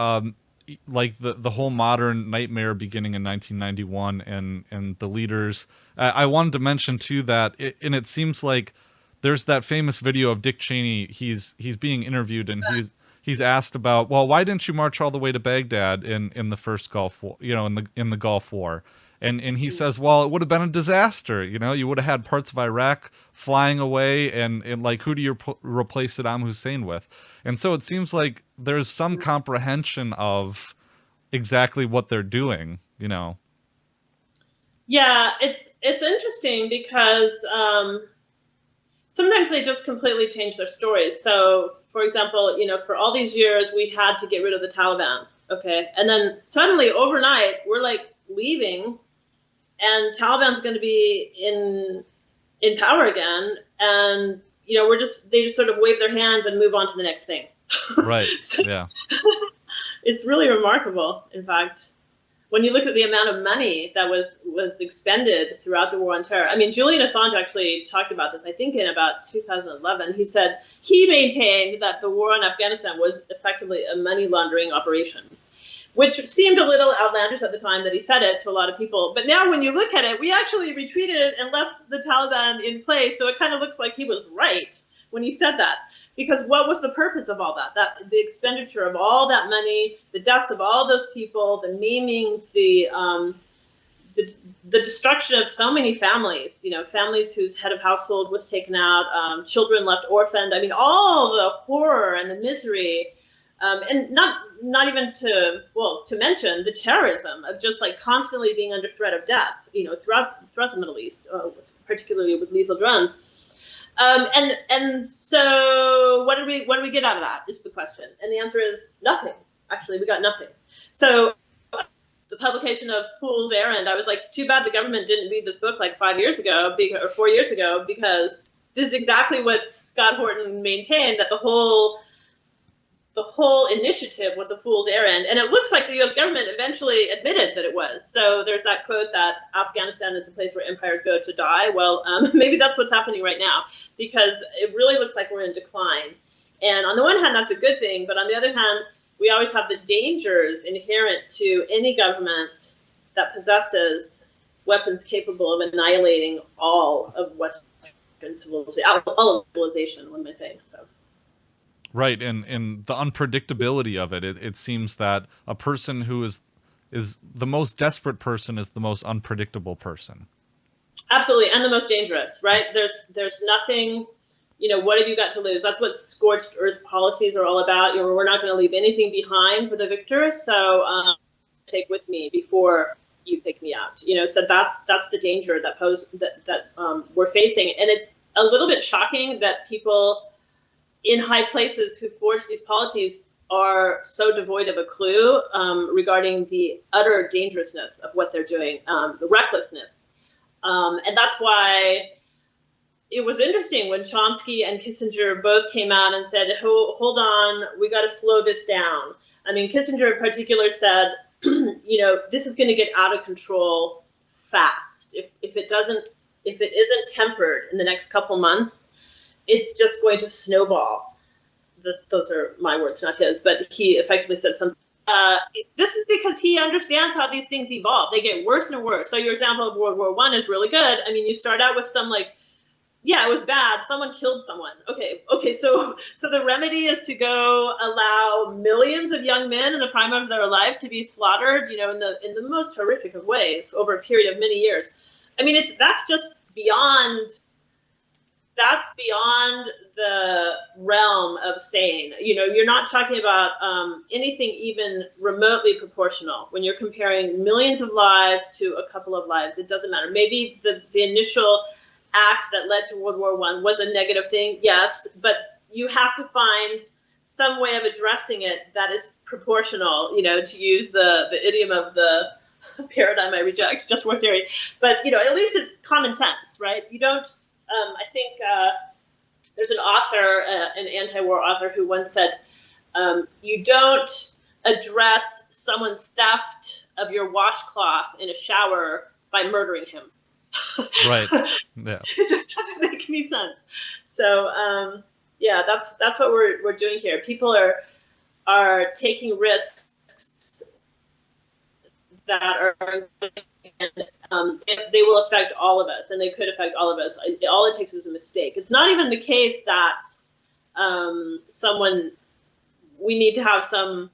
like the whole modern nightmare beginning in 1991, and the leaders. I wanted to mention too that, and it seems like there's that famous video of Dick Cheney. He's being interviewed, and he's asked about, well, why didn't you march all the way to Baghdad in the first Gulf War, in the Gulf War? And he says, well, it would have been a disaster. You would have had parts of Iraq flying away, and who do you replace Saddam Hussein with? And so it seems like there's some comprehension of exactly what they're doing, Yeah, it's interesting because sometimes they just completely change their stories. So, for example, for all these years, we had to get rid of the Taliban, okay? And then suddenly, overnight, we're leaving. and Taliban's going to be in power again, and they just sort of wave their hands and move on to the next thing. Right. So, yeah. It's really remarkable, in fact, when you look at the amount of money that was expended throughout the war on terror. I mean, Julian Assange actually talked about this, I think, in about 2011. He said he maintained that the war on Afghanistan was effectively a money laundering operation, which seemed a little outlandish at the time that he said it to a lot of people. But now when you look at it, we actually retreated and left the Taliban in place. So it kind of looks like he was right when he said that. Because what was the purpose of all that? The expenditure of all that money, the deaths of all those people, the maimings, the destruction of so many families, families whose head of household was taken out, children left orphaned. I mean, all the horror and the misery, and not even to mention the terrorism of just like constantly being under threat of death, throughout the Middle East, particularly with lethal drones. And so what did we get out of that is the question. And the answer is nothing. Actually, we got nothing. So the publication of Fool's Errand, I was like, it's too bad the government didn't read this book like 5 years ago or 4 years ago, because this is exactly what Scott Horton maintained, that the whole initiative was a fool's errand. And it looks like the U.S. government eventually admitted that it was. So there's that quote that Afghanistan is the place where empires go to die. Well, maybe that's what's happening right now, because it really looks like we're in decline. And on the one hand, that's a good thing. But on the other hand, we always have the dangers inherent to any government that possesses weapons capable of annihilating all of Western civilization, all of civilization, what am I saying? So. Right, and the unpredictability of it, it seems that a person who is the most desperate person is the most unpredictable person. Absolutely, and the most dangerous, right? There's nothing, what have you got to lose? That's what scorched earth policies are all about. We're not going to leave anything behind for the victor, so take with me before you pick me out. So that's the danger that we're facing, and it's a little bit shocking that people in high places who forge these policies are so devoid of a clue regarding the utter dangerousness of what they're doing, the recklessness. And that's why it was interesting when Chomsky and Kissinger both came out and said, hold on, we got to slow this down. I mean, Kissinger in particular said, this is going to get out of control fast. If it isn't tempered in the next couple months, it's just going to snowball. Those are my words, not his, but he effectively said something. This is because he understands how these things evolve. They get worse and worse. So your example of World War I is really good. I mean, you start out with some it was bad. Someone killed someone. Okay. So the remedy is to go allow millions of young men in the prime of their life to be slaughtered, in the most horrific of ways over a period of many years. I mean, that's just beyond. That's beyond the realm of sane. You're not talking about anything even remotely proportional. When you're comparing millions of lives to a couple of lives, it doesn't matter. Maybe the initial act that led to World War I was a negative thing, yes, but you have to find some way of addressing it that is proportional, to use the idiom of the paradigm I reject, just war theory. But, at least it's common sense, right? You don't, I think there's an author, an anti-war author, who once said, you don't address someone's theft of your washcloth in a shower by murdering him. Right. Yeah. It just doesn't make any sense. So, that's what we're doing here. People are taking risks that are they will affect all of us, and they could affect all of us. All it takes is a mistake. It's not even the case that we need to have some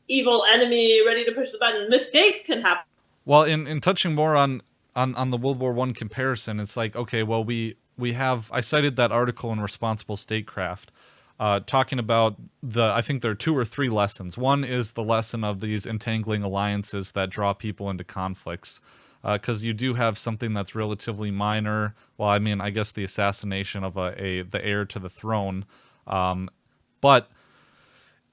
evil enemy ready to push the button. Mistakes can happen. Well, in touching more on the World War I comparison, it's like, okay, well, we have, I cited that article in Responsible Statecraft, talking about I think there are 2 or 3 lessons. One is the lesson of these entangling alliances that draw people into conflicts. Because you do have something that's relatively minor. Well, I mean, I guess the assassination of the heir to the throne. But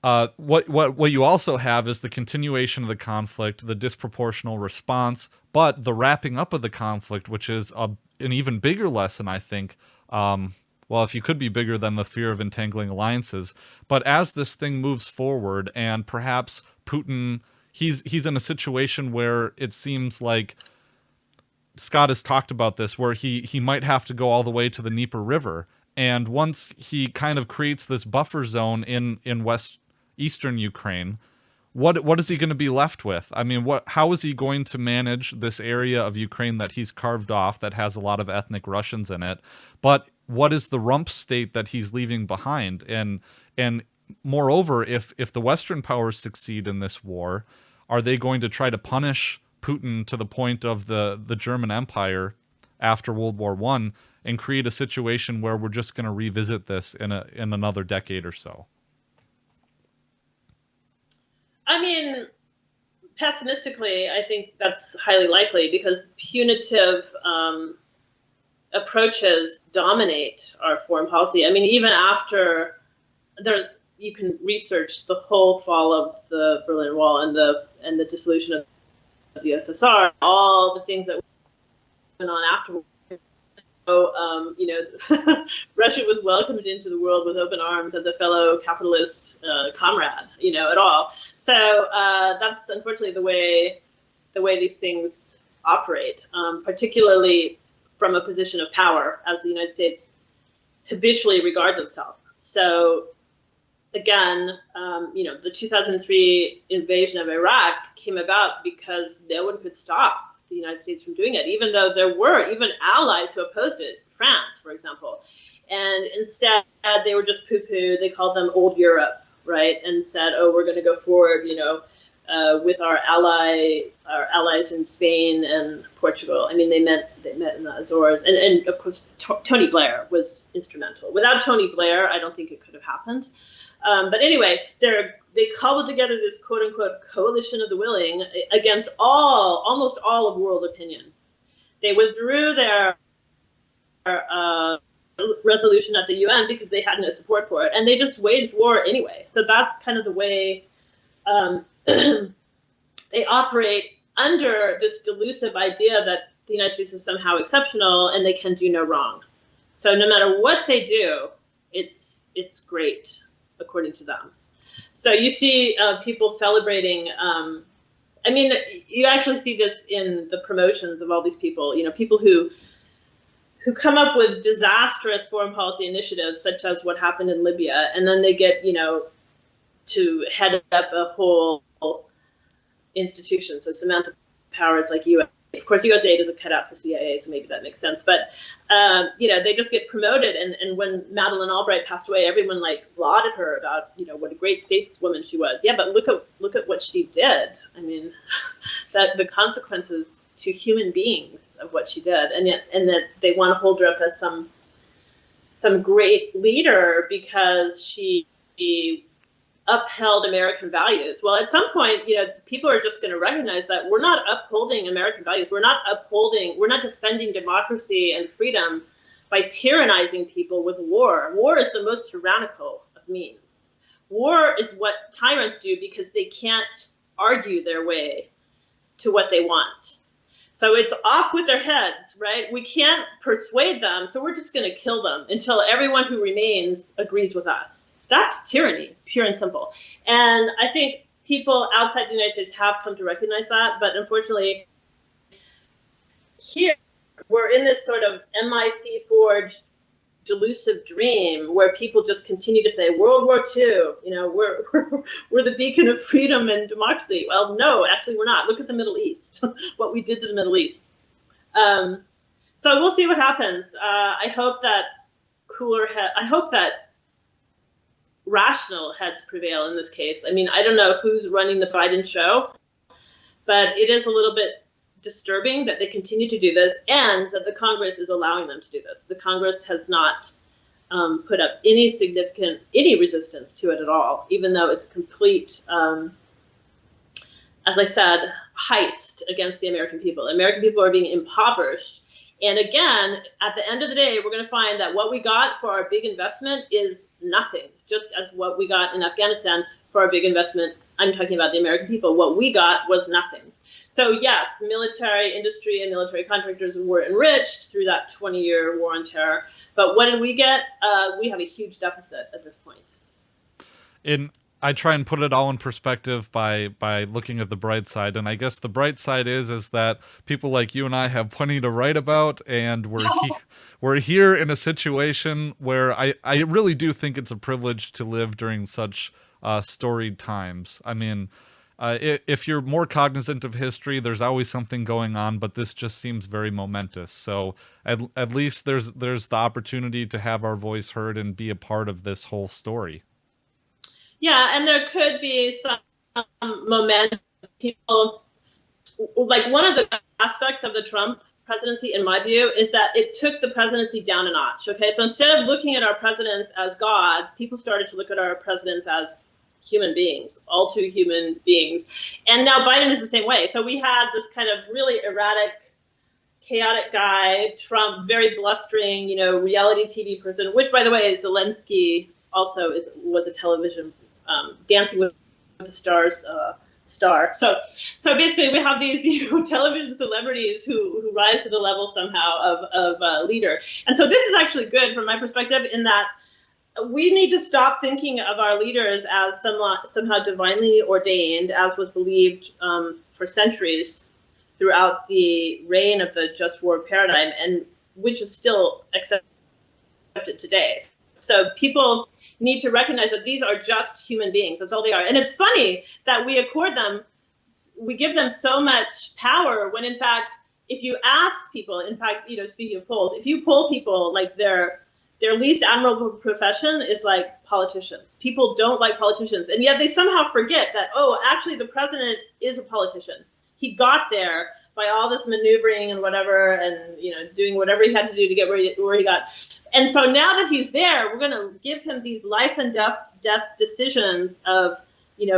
What you also have is the continuation of the conflict, the disproportional response, but the wrapping up of the conflict, which is an even bigger lesson, I think. Well, if you could be bigger than the fear of entangling alliances. But as this thing moves forward, and perhaps Putin, he's in a situation where it seems like Scott has talked about this, where he might have to go all the way to the Dnieper River. And once he kind of creates this buffer zone in eastern Ukraine, what is he going to be left with? I mean, how is he going to manage this area of Ukraine that he's carved off that has a lot of ethnic Russians in it? But what is the rump state that he's leaving behind? And moreover, if the Western powers succeed in this war, are they going to try to punish Putin to the point of the German Empire after World War I and create a situation where we're just going to revisit this in another decade or so? I mean, pessimistically, I think that's highly likely because punitive approaches dominate our foreign policy. I mean, even after you can research the whole fall of the Berlin Wall and the dissolution of the USSR, all the things that went on afterwards. So, Russia was welcomed into the world with open arms as a fellow capitalist comrade, at all. So that's unfortunately the way these things operate, particularly from a position of power, as the United States habitually regards itself. So again, the 2003 invasion of Iraq came about because no one could stop the United States from doing it, even though there were even allies who opposed it, France, for example. And instead, they were just poo-pooed. They called them old Europe, right? And said, oh, we're going to go forward, with our allies in Spain and Portugal. I mean, they met in the Azores. And of course, Tony Blair was instrumental. Without Tony Blair, I don't think it could have happened. But anyway, they cobbled together this quote-unquote coalition of the willing against almost all of world opinion. They withdrew their resolution at the UN because they had no support for it, and they just waged war anyway. So that's kind of the way they operate under this delusive idea that the United States is somehow exceptional and they can do no wrong. So no matter what they do, it's great, according to them. So you see people celebrating. I mean, you actually see this in the promotions of all these people. People who come up with disastrous foreign policy initiatives, such as what happened in Libya, and then they get to head up a whole institution. So Samantha Powers, like USAID. Of course, USAID is a cutout for CIA, so maybe that makes sense. But they just get promoted. And when Madeleine Albright passed away, everyone lauded her about what a great stateswoman she was. Yeah, but look at what she did. I mean, that the consequences to human beings of what she did, and that they want to hold her up as some great leader because she upheld American values. Well, at some point, people are just going to recognize that we're not upholding American values. We're not defending democracy and freedom by tyrannizing people with war. War is the most tyrannical of means. War is what tyrants do because they can't argue their way to what they want. So it's off with their heads, right? We can't persuade them, so we're just going to kill them until everyone who remains agrees with us. That's tyranny, pure and simple. And I think people outside the United States have come to recognize that, but unfortunately, here we're in this sort of MIC-forged delusive dream where people just continue to say World War II, we're the beacon of freedom and democracy. Well, no, actually we're not. Look at the Middle East, what we did to the Middle East. So we'll see what happens. I hope that rational heads prevail in this case. I mean, I don't know who's running the Biden show, but it is a little bit disturbing that they continue to do this and that the Congress is allowing them to do this. The Congress has not put up any resistance to it at all, even though it's a complete, as I said, heist against the American people. American people are being impoverished And again, at the end of the day, we're going to find that what we got for our big investment is nothing, just as what we got in Afghanistan for our big investment. I'm talking about the American people. What we got was nothing. So yes, military industry and military contractors were enriched through that 20-year war on terror. But what did we get? We have a huge deficit at this point. I try and put it all in perspective by looking at the bright side, and I guess the bright side is that people like you and I have plenty to write about, and we're here in a situation where I really do think it's a privilege to live during such storied times. I mean, if you're more cognizant of history, there's always something going on, but this just seems very momentous. So at least there's the opportunity to have our voice heard and be a part of this whole story. Yeah, and there could be some momentum. People, like, one of the aspects of the Trump presidency, in my view, is that it took the presidency down a notch. Okay, so instead of looking at our presidents as gods, people started to look at our presidents as human beings, all too human beings. And now Biden is the same way. So we had this kind of really erratic, chaotic guy, Trump, very blustering, reality TV person, which, by the way, Zelensky also was a television Dancing with the Stars star. So basically, we have these television celebrities who rise to the level somehow of leader. And so this is actually good from my perspective, in that we need to stop thinking of our leaders as somehow divinely ordained, as was believed for centuries throughout the reign of the just war paradigm, and which is still accepted today. So people need to recognize that these are just human beings. That's all they are. And it's funny that we give them so much power when, in fact, if you ask people, in fact, speaking of polls, if you poll people, like, their least admirable profession is like politicians. People don't like politicians, and yet they somehow forget that, actually the president is a politician. He got there by all this maneuvering and whatever, and doing whatever he had to do to get where he got. And so now that he's there, we're going to give him these life and death decisions of,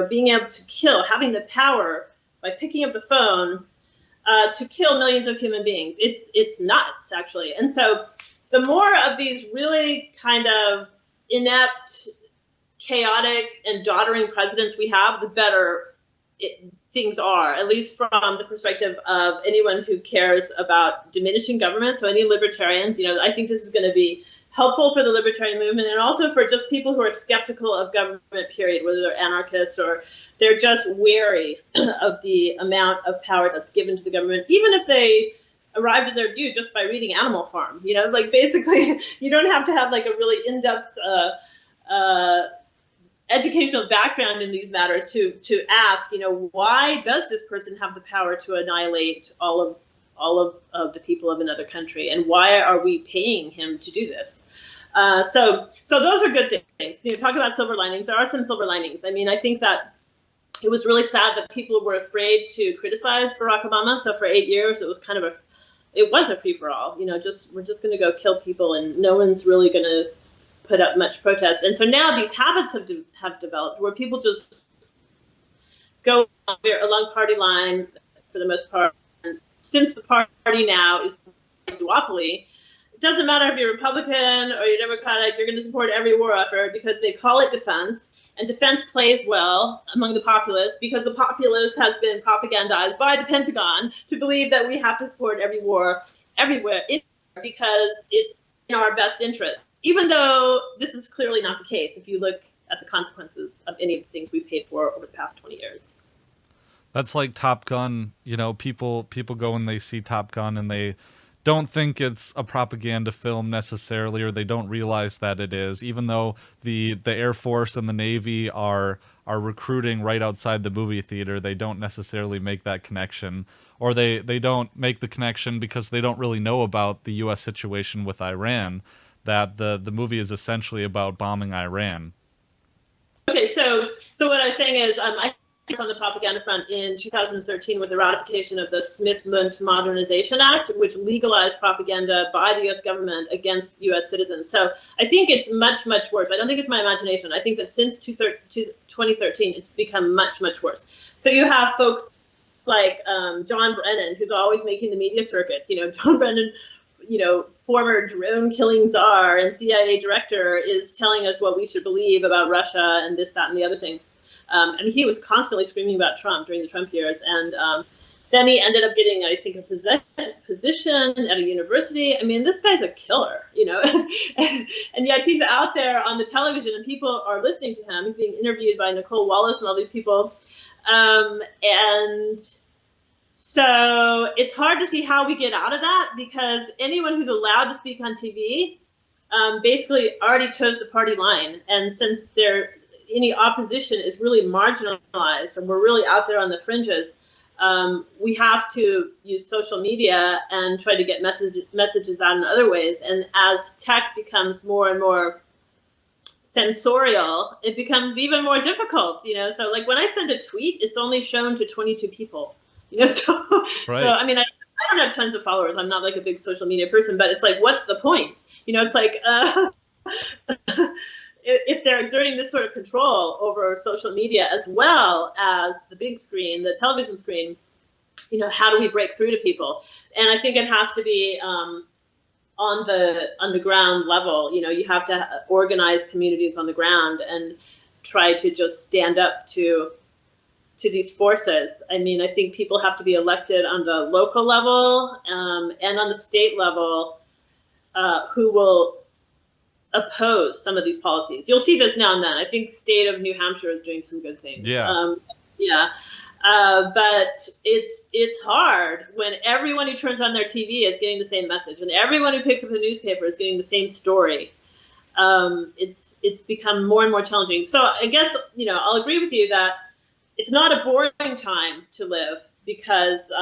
being able to kill, having the power by picking up the phone to kill millions of human beings. It's nuts, actually. And so the more of these really kind of inept, chaotic, and doddering presidents we have, the better things are, at least from the perspective of anyone who cares about diminishing government. So any libertarians, I think this is going to be helpful for the libertarian movement, and also for just people who are skeptical of government, period, whether they're anarchists or they're just wary of the amount of power that's given to the government, even if they arrived at their view just by reading Animal Farm. Basically, you don't have to have like a really in-depth educational background in these matters to ask, why does this person have the power to annihilate all of the people of another country, and why are we paying him to do this? So those are good things. Talk about silver linings. There are some silver linings. I mean, I think that it was really sad that people were afraid to criticize Barack Obama. So for 8 years, it was kind of a free for all. We're just going to go kill people, and no one's really going to put up much protest. And so now these habits have developed where people just go along party line for the most part. And since the party now is a duopoly, it doesn't matter if you're Republican or you're Democratic, you're going to support every war effort because they call it defense. And defense plays well among the populace because the populace has been propagandized by the Pentagon to believe that we have to support every war everywhere because it's in our best interest. Even though this is clearly not the case if you look at the consequences of any of the things we've paid for over the past 20 years. That's like Top Gun. People go and they see Top Gun and they don't think it's a propaganda film necessarily, or they don't realize that it is, even though the Air Force and the Navy are recruiting right outside the movie theater. They don't necessarily make that connection, or they don't make the connection because they don't really know about the U.S. situation with Iran, that the movie is essentially about bombing Iran. Okay, so what I'm saying is I on the propaganda front in 2013 with the ratification of the Smith-Mundt Modernization Act, which legalized propaganda by the U.S. government against U.S. citizens. So I think it's much, much worse. I don't think it's my imagination. I think that since 2013, it's become much, much worse. So you have folks like John Brennan, who's always making the media circuits. John Brennan former drone killing czar and CIA director is telling us what we should believe about Russia and this, that, and the other thing. And he was constantly screaming about Trump during the Trump years. And then he ended up getting, I think, a position at a university. I mean, this guy's a killer, and yet he's out there on the television and people are listening to him. He's being interviewed by Nicole Wallace and all these people. And so it's hard to see how we get out of that, because anyone who's allowed to speak on TV basically already chose the party line. And since any opposition is really marginalized and we're really out there on the fringes, we have to use social media and try to get messages out in other ways. And as tech becomes more and more sensorial, it becomes even more difficult, So like when I send a tweet, it's only shown to 22 people, so, Right. So, I mean, I don't have tons of followers. I'm not like a big social media person, but it's like, what's the point? It's like, if they're exerting this sort of control over social media as well as the big screen, the television screen, how do we break through to people? And I think it has to be on the underground level. You have to organize communities on the ground and try to just stand up to these forces. I mean, I think people have to be elected on the local level and on the state level who will oppose some of these policies. You'll see this now and then. I think the state of New Hampshire is doing some good things. Yeah. But it's hard when everyone who turns on their TV is getting the same message, and everyone who picks up a newspaper is getting the same story. It's become more and more challenging. So I guess, I'll agree with you that it's not a boring time to live, because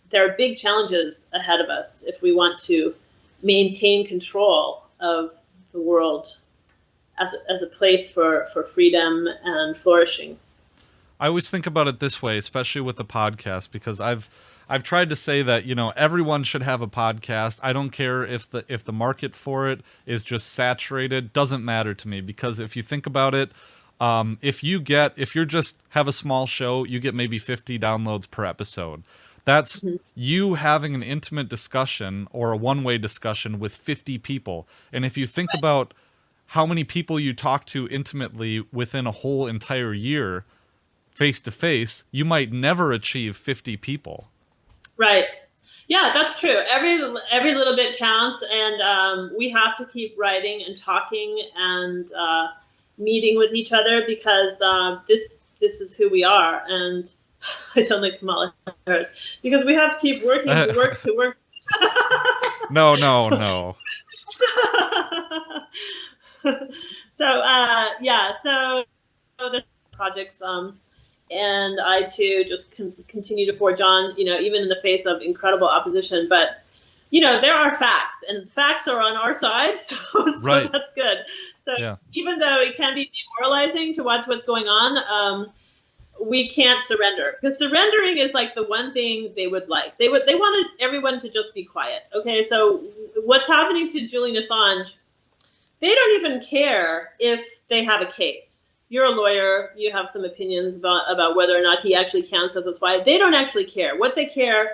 there are big challenges ahead of us if we want to maintain control of the world as a place for freedom and flourishing. I always think about it this way, especially with the podcast, because I've tried to say that, everyone should have a podcast. I don't care if the market for it is just saturated. Doesn't matter to me, because if you think about it, if you just have a small show, you get maybe 50 downloads per episode. That's you having an intimate discussion or a one-way discussion with 50 people. And if you think about how many people you talk to intimately within a whole entire year, face to face, you might never achieve 50 people. Right. Yeah, that's true. Every little bit counts, and we have to keep writing and talking and meeting with each other, because this is who we are. And I sound like Kamala Harris, because we have to keep working to work. No. So the projects, and I too just continue to forge on, even in the face of incredible opposition. But there are facts, and facts are on our side, so Right. That's good. So Even though it can be demoralizing to watch what's going on, we can't surrender, because surrendering is like the one thing they would like. They wanted everyone to just be quiet. Okay, so what's happening to Julian Assange? They don't even care if they have a case. You're a lawyer. You have some opinions about whether or not he actually counts as a spy. They don't actually care. What they care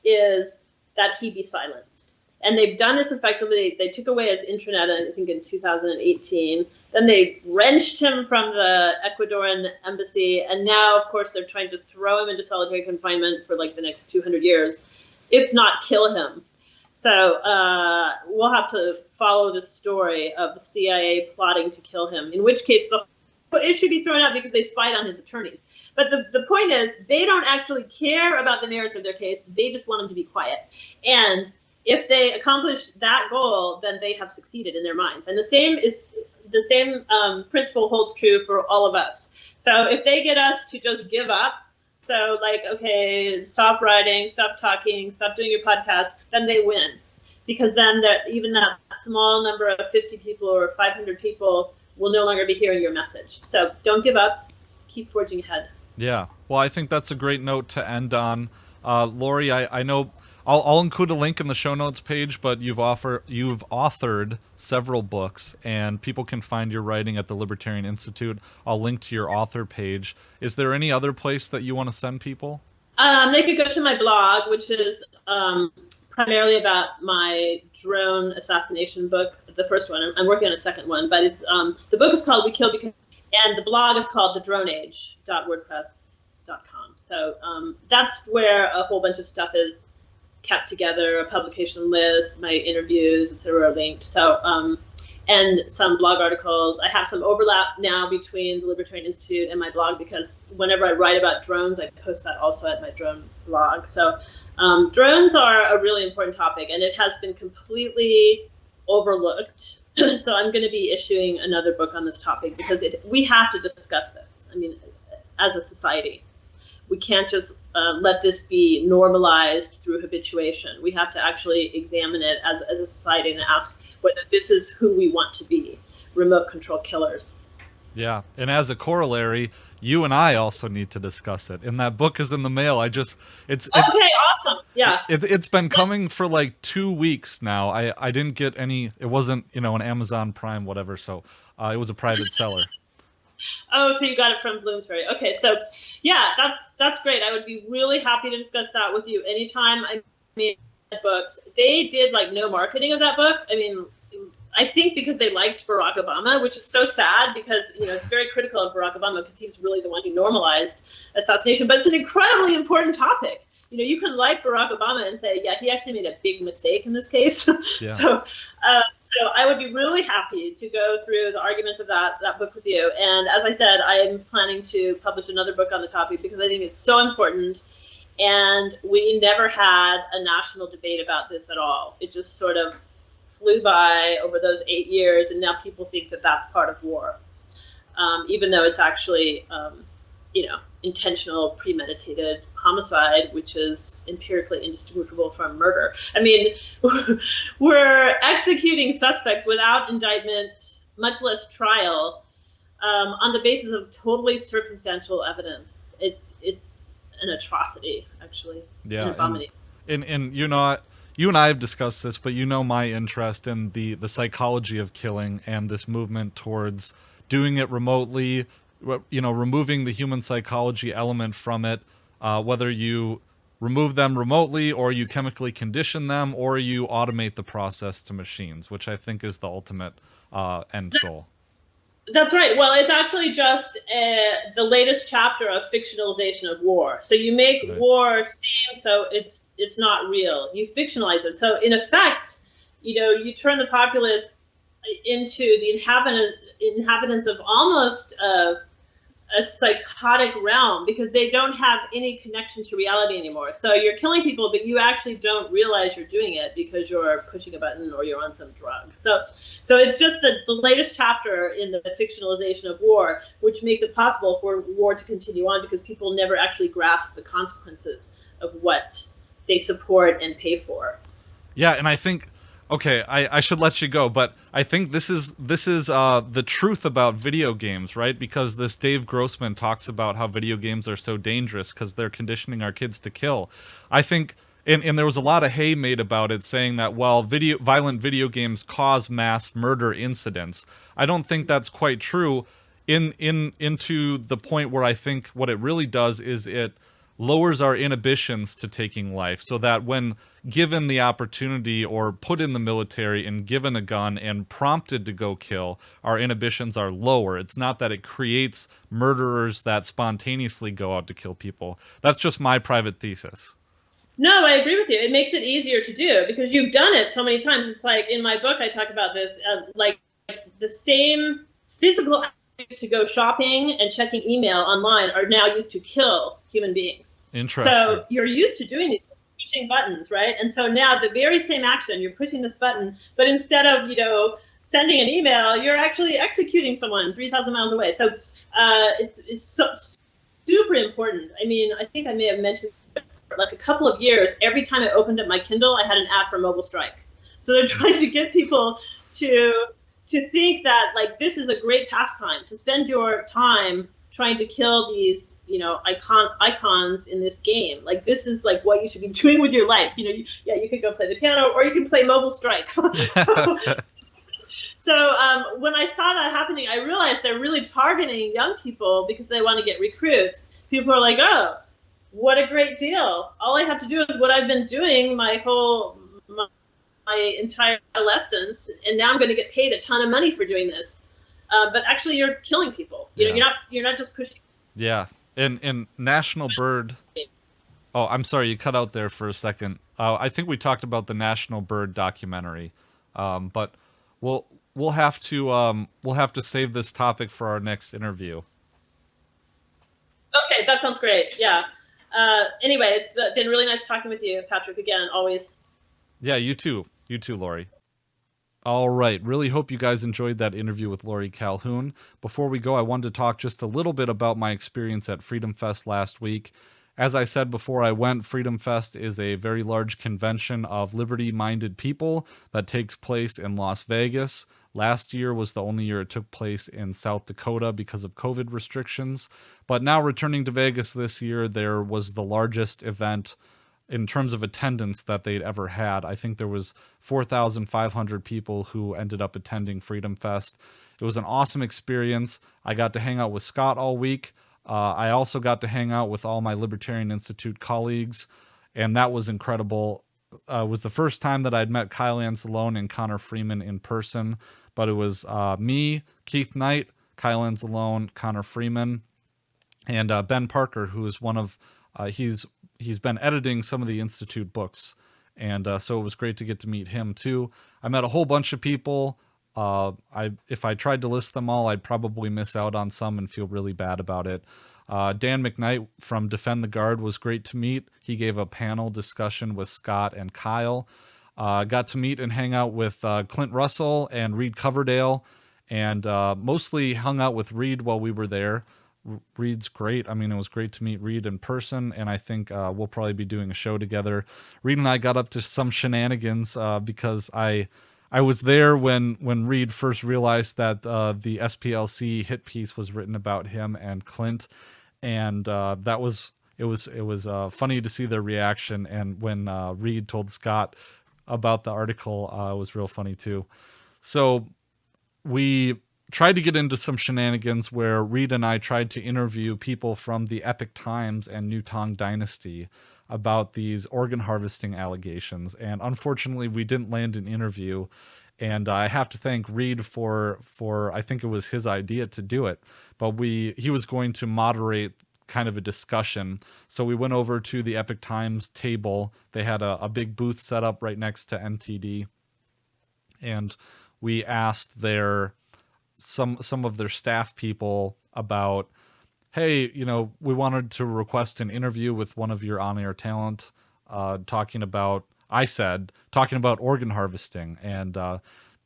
is that he be silenced. And they've done this effectively. They took away his intranet, I think, in 2018. Then they wrenched him from the Ecuadorian embassy. And now, of course, they're trying to throw him into solitary confinement for like the next 200 years, if not kill him. So we'll have to follow the story of the CIA plotting to kill him, in which case it should be thrown out because they spied on his attorneys. But the point is, they don't actually care about the merits of their case. They just want him to be quiet. And if they accomplish that goal, then they have succeeded in their minds. And the same principle holds true for all of us. So if they get us to just give up, so like, okay, stop writing, stop talking, stop doing your podcast, then they win. Because then even that small number of 50 people or 500 people will no longer be hearing your message. So don't give up. Keep forging ahead. Yeah. Well, I think that's a great note to end on. Laurie, I know I'll include a link in the show notes page, but you've authored several books, and people can find your writing at the Libertarian Institute. I'll link to your author page. Is there any other place that you want to send people? They could go to my blog, which is primarily about my drone assassination book, the first one. I'm working on a second one, but it's the book is called We Kill Because, and the blog is called thedroneage.wordpress.com. So that's where a whole bunch of stuff is kept together, a publication list, my interviews, etc. are linked. So and some blog articles. I have some overlap now between the Libertarian Institute and my blog, because whenever I write about drones, I post that also at my drone blog. So drones are a really important topic, and it has been completely overlooked. So I'm going to be issuing another book on this topic, because we have to discuss this. I mean, as a society, we can't just let this be normalized through habituation. We have to actually examine it as a society and ask whether this is who we want to be, remote control killers. Yeah, and as a corollary, you and I also need to discuss it. And that book is in the mail. It's okay, awesome. Yeah. It's been coming for like 2 weeks now. I didn't get any, it wasn't, an Amazon Prime, whatever. So it was a private seller. Oh, so you got it from Bloomsbury. Okay, so yeah, that's great. I would be really happy to discuss that with you anytime I made books. They did like no marketing of that book. I mean, I think because they liked Barack Obama, which is so sad, because it's very critical of Barack Obama, because he's really the one who normalized assassination. But it's an incredibly important topic. You can like Barack Obama and say, yeah, he actually made a big mistake in this case. Yeah. So I would be really happy to go through the arguments of that book with you. And as I said, I am planning to publish another book on the topic, because I think it's so important. And we never had a national debate about this at all. It just sort of flew by over those 8 years, and now people think that that's part of war, even though it's actually, intentional, premeditated homicide, which is empirically indistinguishable from murder. I mean, we're executing suspects without indictment, much less trial, on the basis of totally circumstantial evidence. It's an atrocity, actually. Yeah, an abomination. And you and I have discussed this, but my interest in the psychology of killing and this movement towards doing it remotely, removing the human psychology element from it, whether you remove them remotely or you chemically condition them or you automate the process to machines, which I think is the ultimate end goal. That's right. Well, it's actually just the latest chapter of fictionalization of war. So you make war seem so it's not real. You fictionalize it. So in effect, you turn the populace into the inhabitants of almost a psychotic realm, because they don't have any connection to reality anymore. So you're killing people, but you actually don't realize you're doing it because you're pushing a button or you're on some drug. So it's just the latest chapter in the fictionalization of war, which makes it possible for war to continue on, because people never actually grasp the consequences of what they support and pay for. Yeah, and I think, okay, I should let you go, but I think this is the truth about video games, right? Because this Dave Grossman talks about how video games are so dangerous because they're conditioning our kids to kill. I think, and there was a lot of hay made about it, saying that, well, violent video games cause mass murder incidents. I don't think that's quite true. Into the point where I think what it really does is it lowers our inhibitions to taking life, so that when given the opportunity or put in the military and given a gun and prompted to go kill, our inhibitions are lower. It's not that it creates murderers that spontaneously go out to kill people. That's just my private thesis. No, I agree with you. It makes it easier to do because you've done it so many times. It's like in my book, I talk about this, like the same physical acts to go shopping and checking email online are now used to kill human beings. Interesting. So you're used to doing these pushing buttons, right? And so now the very same action, you're pushing this button, but instead of, sending an email, you're actually executing someone 3,000 miles away. So it's so super important. I mean, I think I may have mentioned for like a couple of years, every time I opened up my Kindle, I had an ad for Mobile Strike. So they're trying to get people to think that like this is a great pastime, to spend your time trying to kill these, icons in this game. Like this is like what you should be doing with your life. You could go play the piano or you can play Mobile Strike. So when I saw that happening, I realized they're really targeting young people because they want to get recruits. People are like, oh, what a great deal. All I have to do is what I've been doing my whole my entire lessons, and now I'm going to get paid a ton of money for doing this. But actually, you're killing people. You know, you're not just pushing. Yeah. And National Bird. Oh, I'm sorry, you cut out there for a second. I think we talked about the National Bird documentary, but we'll we'll have to save this topic for our next interview. Okay, that sounds great. Yeah. Anyway, it's been really nice talking with you, Patrick. Again, always. Yeah, you too. You too, Laurie. All right. Really hope you guys enjoyed that interview with Laurie Calhoun. Before we go, I wanted to talk just a little bit about my experience at Freedom Fest last week. As I said before I went, Freedom Fest is a very large convention of liberty-minded people that takes place in Las Vegas. Last year was the only year it took place in South Dakota because of COVID restrictions. But now returning to Vegas this year, there was the largest event in terms of attendance that they'd ever had. I think there was 4,500 people who ended up attending Freedom Fest. It was an awesome experience. I got to hang out with Scott all week. I also got to hang out with all my Libertarian Institute colleagues, and that was incredible. It was the first time that I'd met Kyle Anzalone and Connor Freeman in person, but it was me, Keith Knight, Kyle Anzalone, Connor Freeman, and Ben Parker, who is one of he's been editing some of the Institute books, and so it was great to get to meet him too. I met a whole bunch of people. If I tried to list them all, I'd probably miss out on some and feel really bad about it. Dan McKnight from Defend the Guard was great to meet. He gave a panel discussion with Scott and Kyle. Got to meet and hang out with Clint Russell and Reed Coverdale, and mostly hung out with Reed while we were there. Reed's great. I mean, it was great to meet Reed in person, and I think we'll probably be doing a show together. Reed and I got up to some shenanigans because I was there when Reed first realized that the SPLC hit piece was written about him and Clint, and that was it was funny to see their reaction. And when Reed told Scott about the article, it was real funny too. So we tried to get into some shenanigans where Reed and I tried to interview people from the Epoch Times and New Tang Dynasty about these organ harvesting allegations. And unfortunately, we didn't land an interview. And I have to thank Reed for I think it was his idea to do it. But he was going to moderate kind of a discussion. So we went over to the Epoch Times table. They had a big booth set up right next to NTD. And we asked some of their staff people about, hey, we wanted to request an interview with one of your on-air talent, talking about organ harvesting. And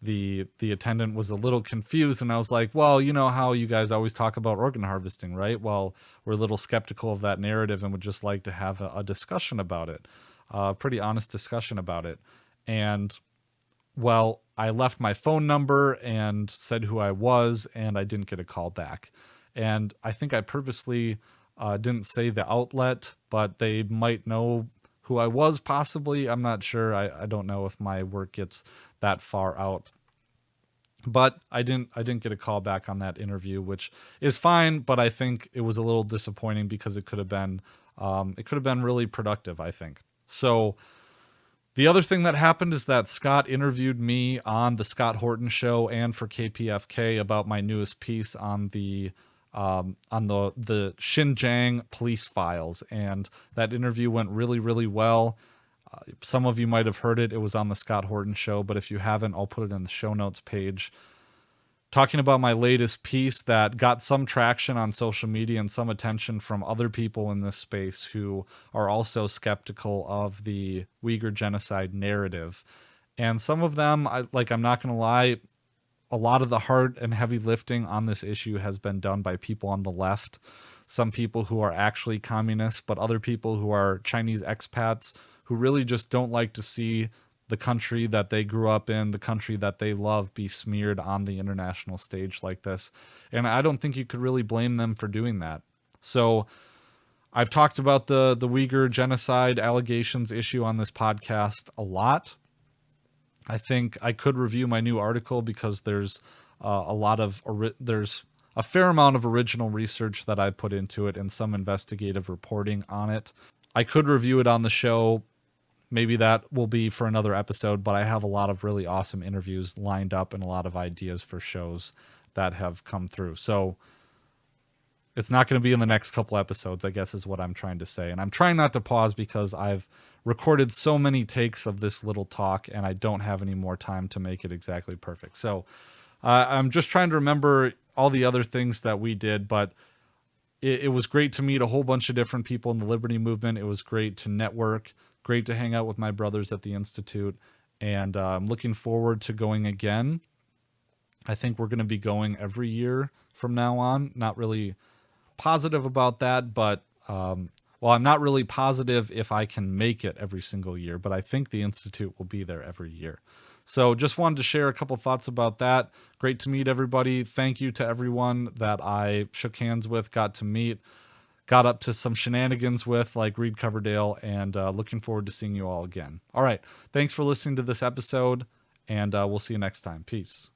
the attendant was a little confused, and I was like, well, you know how you guys always talk about organ harvesting, right? Well, we're a little skeptical of that narrative and would just like to have a discussion about it, a pretty honest discussion about it. And well, I left my phone number and said who I was, and I didn't get a call back. And I think I purposely didn't say the outlet, but they might know who I was, possibly. I'm not sure. I don't know if my work gets that far out. But I didn't get a call back on that interview, which is fine. But I think it was a little disappointing because it could have been really productive, I think. So the other thing that happened is that Scott interviewed me on the Scott Horton Show and for KPFK about my newest piece on the Xinjiang police files, and that interview went really, really well. Some of you might have heard it. It was on the Scott Horton Show, but if you haven't, I'll put it in the show notes page. Talking about my latest piece that got some traction on social media and some attention from other people in this space who are also skeptical of the Uyghur genocide narrative. And some of them, I'm not going to lie, a lot of the hard and heavy lifting on this issue has been done by people on the left. Some people who are actually communists, but other people who are Chinese expats who really just don't like to see the country that they grew up in, the country that they love, be smeared on the international stage like this. And I don't think you could really blame them for doing that. So I've talked about the Uyghur genocide allegations issue on this podcast a lot. I think I could review my new article because there's there's a fair amount of original research that I put into it and some investigative reporting on it. I could review it on the show. maybe that will be for another episode, but I have a lot of really awesome interviews lined up and a lot of ideas for shows that have come through. So it's not going to be in the next couple episodes, I guess is what I'm trying to say. And I'm trying not to pause because I've recorded so many takes of this little talk and I don't have any more time to make it exactly perfect. So I'm just trying to remember all the other things that we did, but it was great to meet a whole bunch of different people in the Liberty Movement. It was great to network, great to hang out with my brothers at the Institute, and I'm looking forward to going again. I think we're going to be going every year from now on. Not really positive about that, but well, I'm not really positive if I can make it every single year, but I think the Institute will be there every year. So just wanted to share a couple thoughts about that. Great to meet everybody. Thank you to everyone that I shook hands with, got to meet, got up to some shenanigans with, like Reed Coverdale, and looking forward to seeing you all again. All right. Thanks for listening to this episode, and we'll see you next time. Peace.